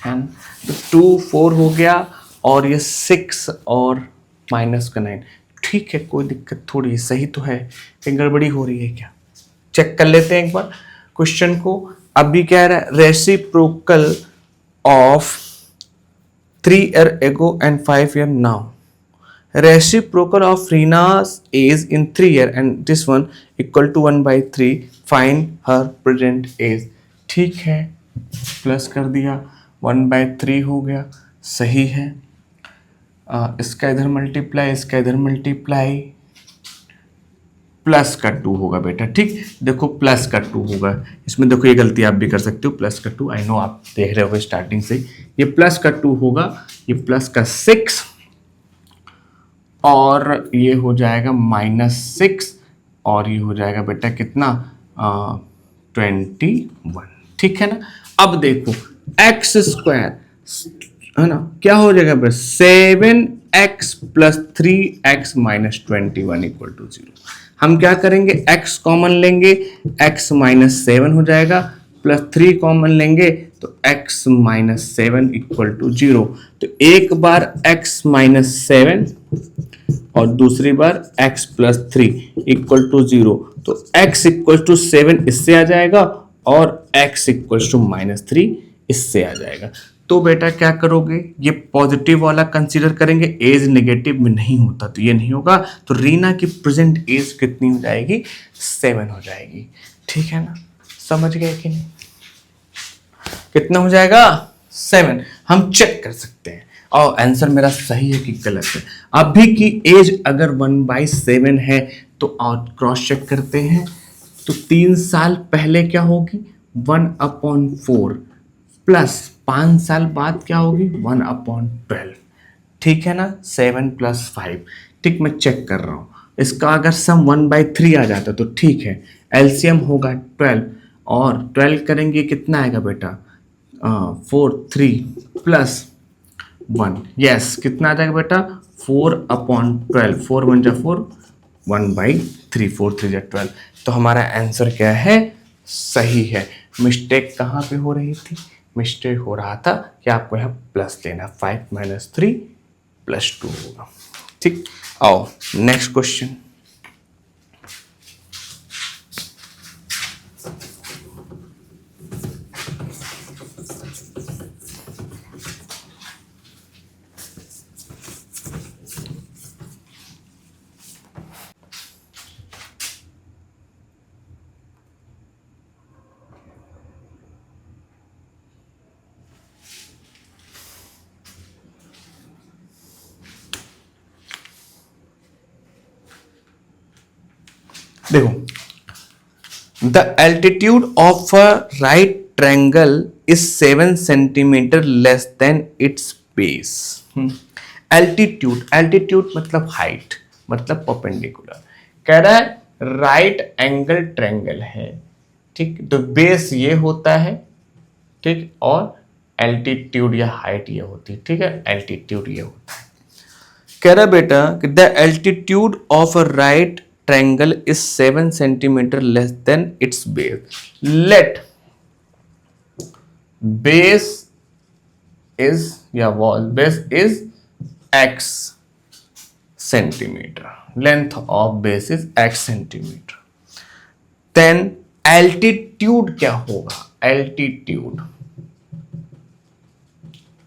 S1: है ना। तो 2 4 हो गया और ये 6 और माइनस का 9, ठीक है, कोई दिक्कत थोड़ी है, सही तो है, कहीं गड़बड़ी हो रही है क्या, चेक कर लेते हैं एक बार क्वेश्चन को। अभी कह रहा है reciprocal of 3 year ago and 5 year now. Reciprocal of Reena's age in 3 year and this one equal to 1/3. Find her present age. ठीक है, प्लस कर दिया, 1/3 हो गया, सही है। इसका इधर मल्टीप्लाई, इसका इधर मल्टीप्लाई, प्लस का 2 होगा बेटा, ठीक। देखो प्लस का 2 होगा, इसमें देखो ये गलती आप भी कर सकते हो, प्लस का 2, आई नो आप देख रहे हो स्टार्टिंग से। ये प्लस का 2 होगा, ये प्लस का 6 और ये हो जाएगा माइनस 6 और ये हो जाएगा बेटा कितना, 21, ठीक है ना। अब देखो एक्स स्क्वायर है ना, क्या हो जाएगा बेटा 7x plus 3x minus 21 equal to 0। हम क्या करेंगे, x कॉमन लेंगे, x माइनस 7 हो जाएगा, प्लस 3 कॉमन लेंगे तो x माइनस 7 इक्वल टू 0। तो एक बार x माइनस 7 और दूसरी बार x प्लस 3 इक्वल टू 0। तो x इक्वल टू 7 इससे आ जाएगा और x इक्वल टू माइनस 3 इससे आ जाएगा। तो बेटा क्या करोगे, ये पॉजिटिव वाला कंसीडर करेंगे, एज नेगेटिव में नहीं होता तो ये नहीं होगा। तो रीना की प्रेजेंट एज कितनी हो जाएगी, 7 हो जाएगी, ठीक है ना। समझ गए कि नहीं, कितना हो जाएगा 7। हम चेक कर सकते हैं और आंसर मेरा सही है कि गलत है। अभी की एज अगर 1/7 है तो और क्रॉस चेक करते हैं, तो 3 साल पहले क्या होगी 1/4 प्लस 5 साल बाद क्या होगी 1/12। ठीक है ना, 7 + 5। ठीक, मैं चेक कर रहा हूँ, इसका अगर सम 1/3 आ जाता तो ठीक है, एलसीएम होगा 12, और 12 करेंगे कितना आएगा बेटा, 4 3 + 1, यस कितना आ जाएगा बेटा, 4/12, 4 1 जा 4, 1/3, 4 3 जा 12। तो हमारा आंसर क्या है, सही है। मिस्टेक कहाँ पे हो रही थी, मिस्टेक हो रहा था कि आपको यहाँ प्लस लेना, 5 - 3 + 2 होगा। ठीक, आओ नेक्स्ट क्वेश्चन। देखो, the altitude of a right triangle is 7 centimetre less than its base. Altitude, altitude मतलब हाइट, मतलब परपेंडिकुलर। कह रहा है राइट एंगल ट्रायंगल है, ठीक, तो बेस ये होता है, ठीक, और एल्टीट्यूड या हाइट ये होती है, ठीक है, एल्टीट्यूड ये होता है। कह रहा बेटा कि the altitude of a right triangle is 7 centimetre less than its base. Let base is या वॉल base is x centimetre, length of base is x centimetre, then altitude क्या होगा, एल्टीट्यूड,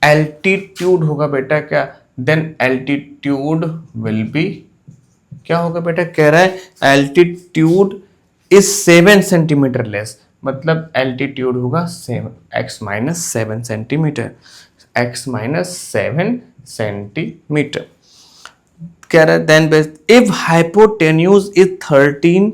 S1: एल्टीट्यूड होगा बेटा क्या, देन एल्टीट्यूड विल बी क्या होगा बेटा, कह रहा है एल्टीट्यूड इज 7 सेंटीमीटर लेस, मतलब एल्टीट्यूड होगा 7 x - 7 सेंटीमीटर, x - 7 सेंटीमीटर। कह रहा है then base if hypotenuse is 13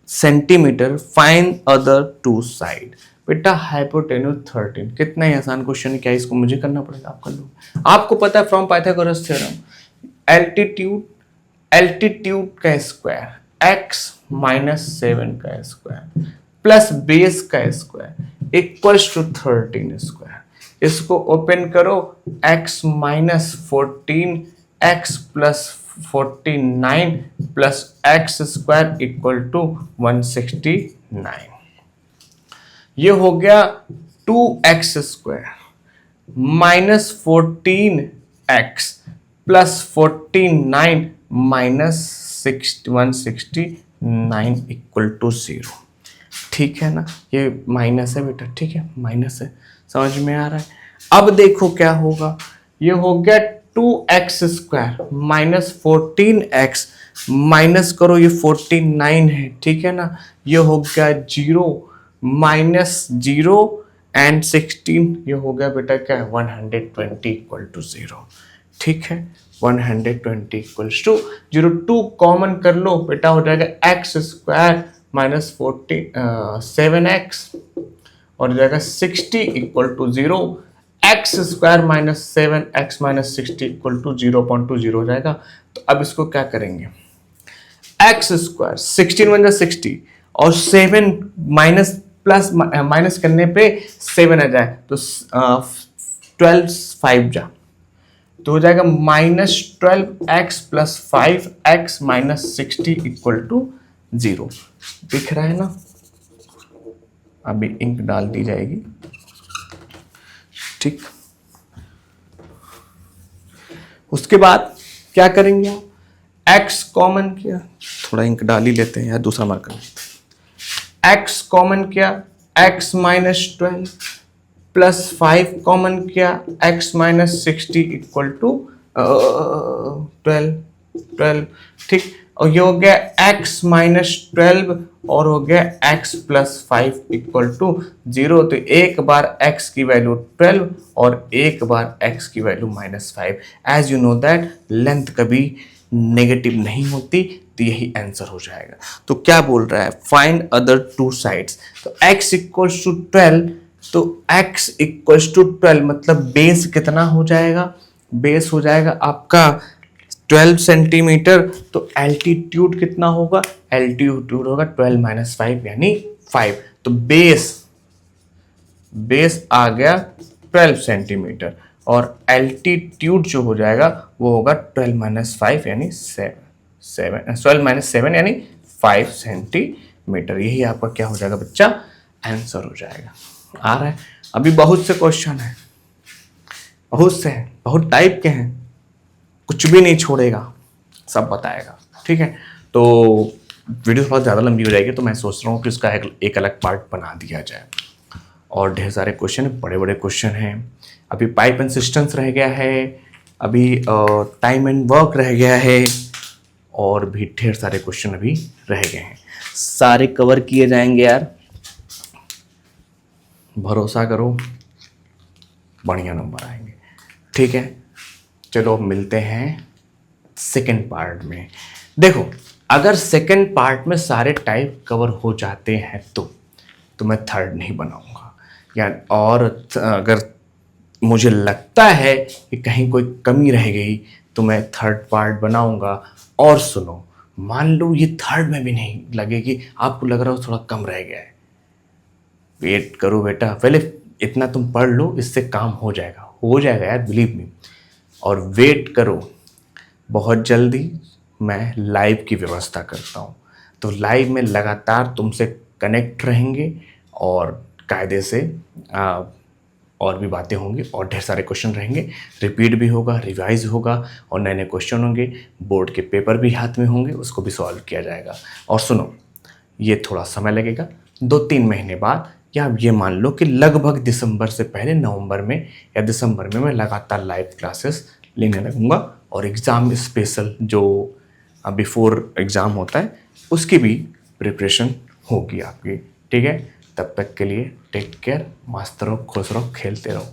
S1: centimetre find other two side. बेटा हाइपोटेन्यूज 13, कितना ही आसान क्वेश्चन है, क्या इसको मुझे करना पड़ेगा, आप कर लो। आपको पता है from Pythagoras theorem, altitude, altitude का स्क्वायर x - 7 का स्क्वायर प्लस बेस का स्क्वायर इक्वल्स टू 13 स्क्वायर। इसको ओपन करो, x - 14 x + 49 plus x square equal to 169। ये हो गया 2x square -14x + 49 -169 equal to 0। ठीक है ना, ये माइनस है बेटा, ठीक है, माइनस है, समझ में आ रहा है। अब देखो क्या होगा, ये हो गया 2x स्क्वायर -14x माइनस करो, ये 49 है, ठीक है ना, ये हो गया 0 -0 एंड 16, ये हो गया बेटा क्या, 120 इक्वल टू 0। ठीक है, 120 इक्वल्स टू 0, 2 कॉमन कर लो बेटा, हो जाएगा x स्क्वायर -7x और हो जाएगा 60 equal to 0, x square -7x - 60 equal to 0.20 हो जाएगा। तो अब इसको क्या करेंगे, x स्क्वायर 16 1 60 और 7 माइनस प्लस माइनस करने पे 7 आ जाए तो 12 5 जा, तो हो जाएगा -12x + 5x - 60 इक्वल टू 0। दिख रहा है ना, अभी इंक डाल दी जाएगी, ठीक। उसके बाद क्या करेंगे आप, x कॉमन किया, थोड़ा इंक डाल ही लेते हैं यार, दूसरा मार्कर, x कॉमन किया, x - 12 प्लस 5 कॉमन किया, x - 60 इक्वल टू 12, ठीक। और ये हो गया x - 12 और हो गया x + 5 इक्वल टू 0। तो एक बार x की वैल्यू 12 और एक बार x की value -5। As you know that length कभी नेगेटिव नहीं होती, तो यही आंसर हो जाएगा। तो क्या बोल रहा है, फाइंड अदर टू साइड्स। तो x इक्वल्स टू 12, तो x इक्वल्स टू 12 मतलब बेस कितना हो जाएगा, बेस हो जाएगा आपका 12 सेंटीमीटर, तो एल्टीट्यूड कितना होगा, एल्टीट्यूड होगा 12 माइनस 5 यानी 5। तो बेस आ गया 12 सेंटीमीटर और एल्टीट्यूड जो हो जाएगा वो होगा 12 माइनस 5 यानी 12 माइनस 7 यानी 5 सेंटीमीटर। यही आपका क्या हो जाएगा बच्चा, आंसर हो जाएगा। आ रहा है। अभी बहुत से क्वेश्चन है, बहुत से हैं, बहुत टाइप के हैं, कुछ भी नहीं छोड़ेगा, सब बताएगा। ठीक है, तो वीडियो थोड़ा ज़्यादा लंबी हो जाएगी, तो मैं सोच रहा हूँ कि उसका एक अलग पार्ट बना दिया जाए। और ढेर सारे क्वेश्चन है, बड़े बड़े क्वेश्चन हैं। अभी पाइप एंड सिस्टम्स रह गया है, अभी टाइम एंड वर्क रह गया है, और भी ढेर सारे क्वेश्चन अभी रह गए हैं। सारे कवर किए जाएंगे यार, भरोसा करो, बढ़िया नंबर आएंगे। ठीक है, चलो अब मिलते हैं सेकंड पार्ट में। देखो, अगर सेकंड पार्ट में सारे टाइप कवर हो जाते हैं तो मैं थर्ड नहीं बनाऊंगा, या और अगर मुझे लगता है कि कहीं कोई कमी रह गई तो मैं थर्ड पार्ट बनाऊंगा। और सुनो, मान लो ये थर्ड में भी नहीं लगेगी, आपको लग रहा हो थोड़ा कम रह गया है, वेट करो बेटा, पहले इतना तुम पढ़ लो, इससे काम हो जाएगा यार, बिलीव मी। और वेट करो, बहुत जल्दी मैं लाइव की व्यवस्था करता हूँ, तो लाइव में लगातार तुमसे कनेक्ट रहेंगे और कायदे से और भी बातें होंगी और ढेर सारे क्वेश्चन रहेंगे, रिपीट भी होगा, रिवाइज होगा और नए नए क्वेश्चन होंगे, बोर्ड के पेपर भी हाथ में होंगे, उसको भी सॉल्व किया जाएगा। और सुनो, ये थोड़ा समय लगेगा, 2-3 महीने बाद, या ये मान लो कि लगभग दिसंबर से पहले नवंबर में या दिसंबर में मैं लगातार लाइव क्लासेस लेने लगूंगा, और एग्ज़ाम स्पेशल जो बिफोर एग्ज़ाम होता है उसकी भी प्रिपरेशन होगी आपकी। ठीक है, तब तक के लिए टेक केयर, मस्त रहो, खुश रहो, खेलते रहो।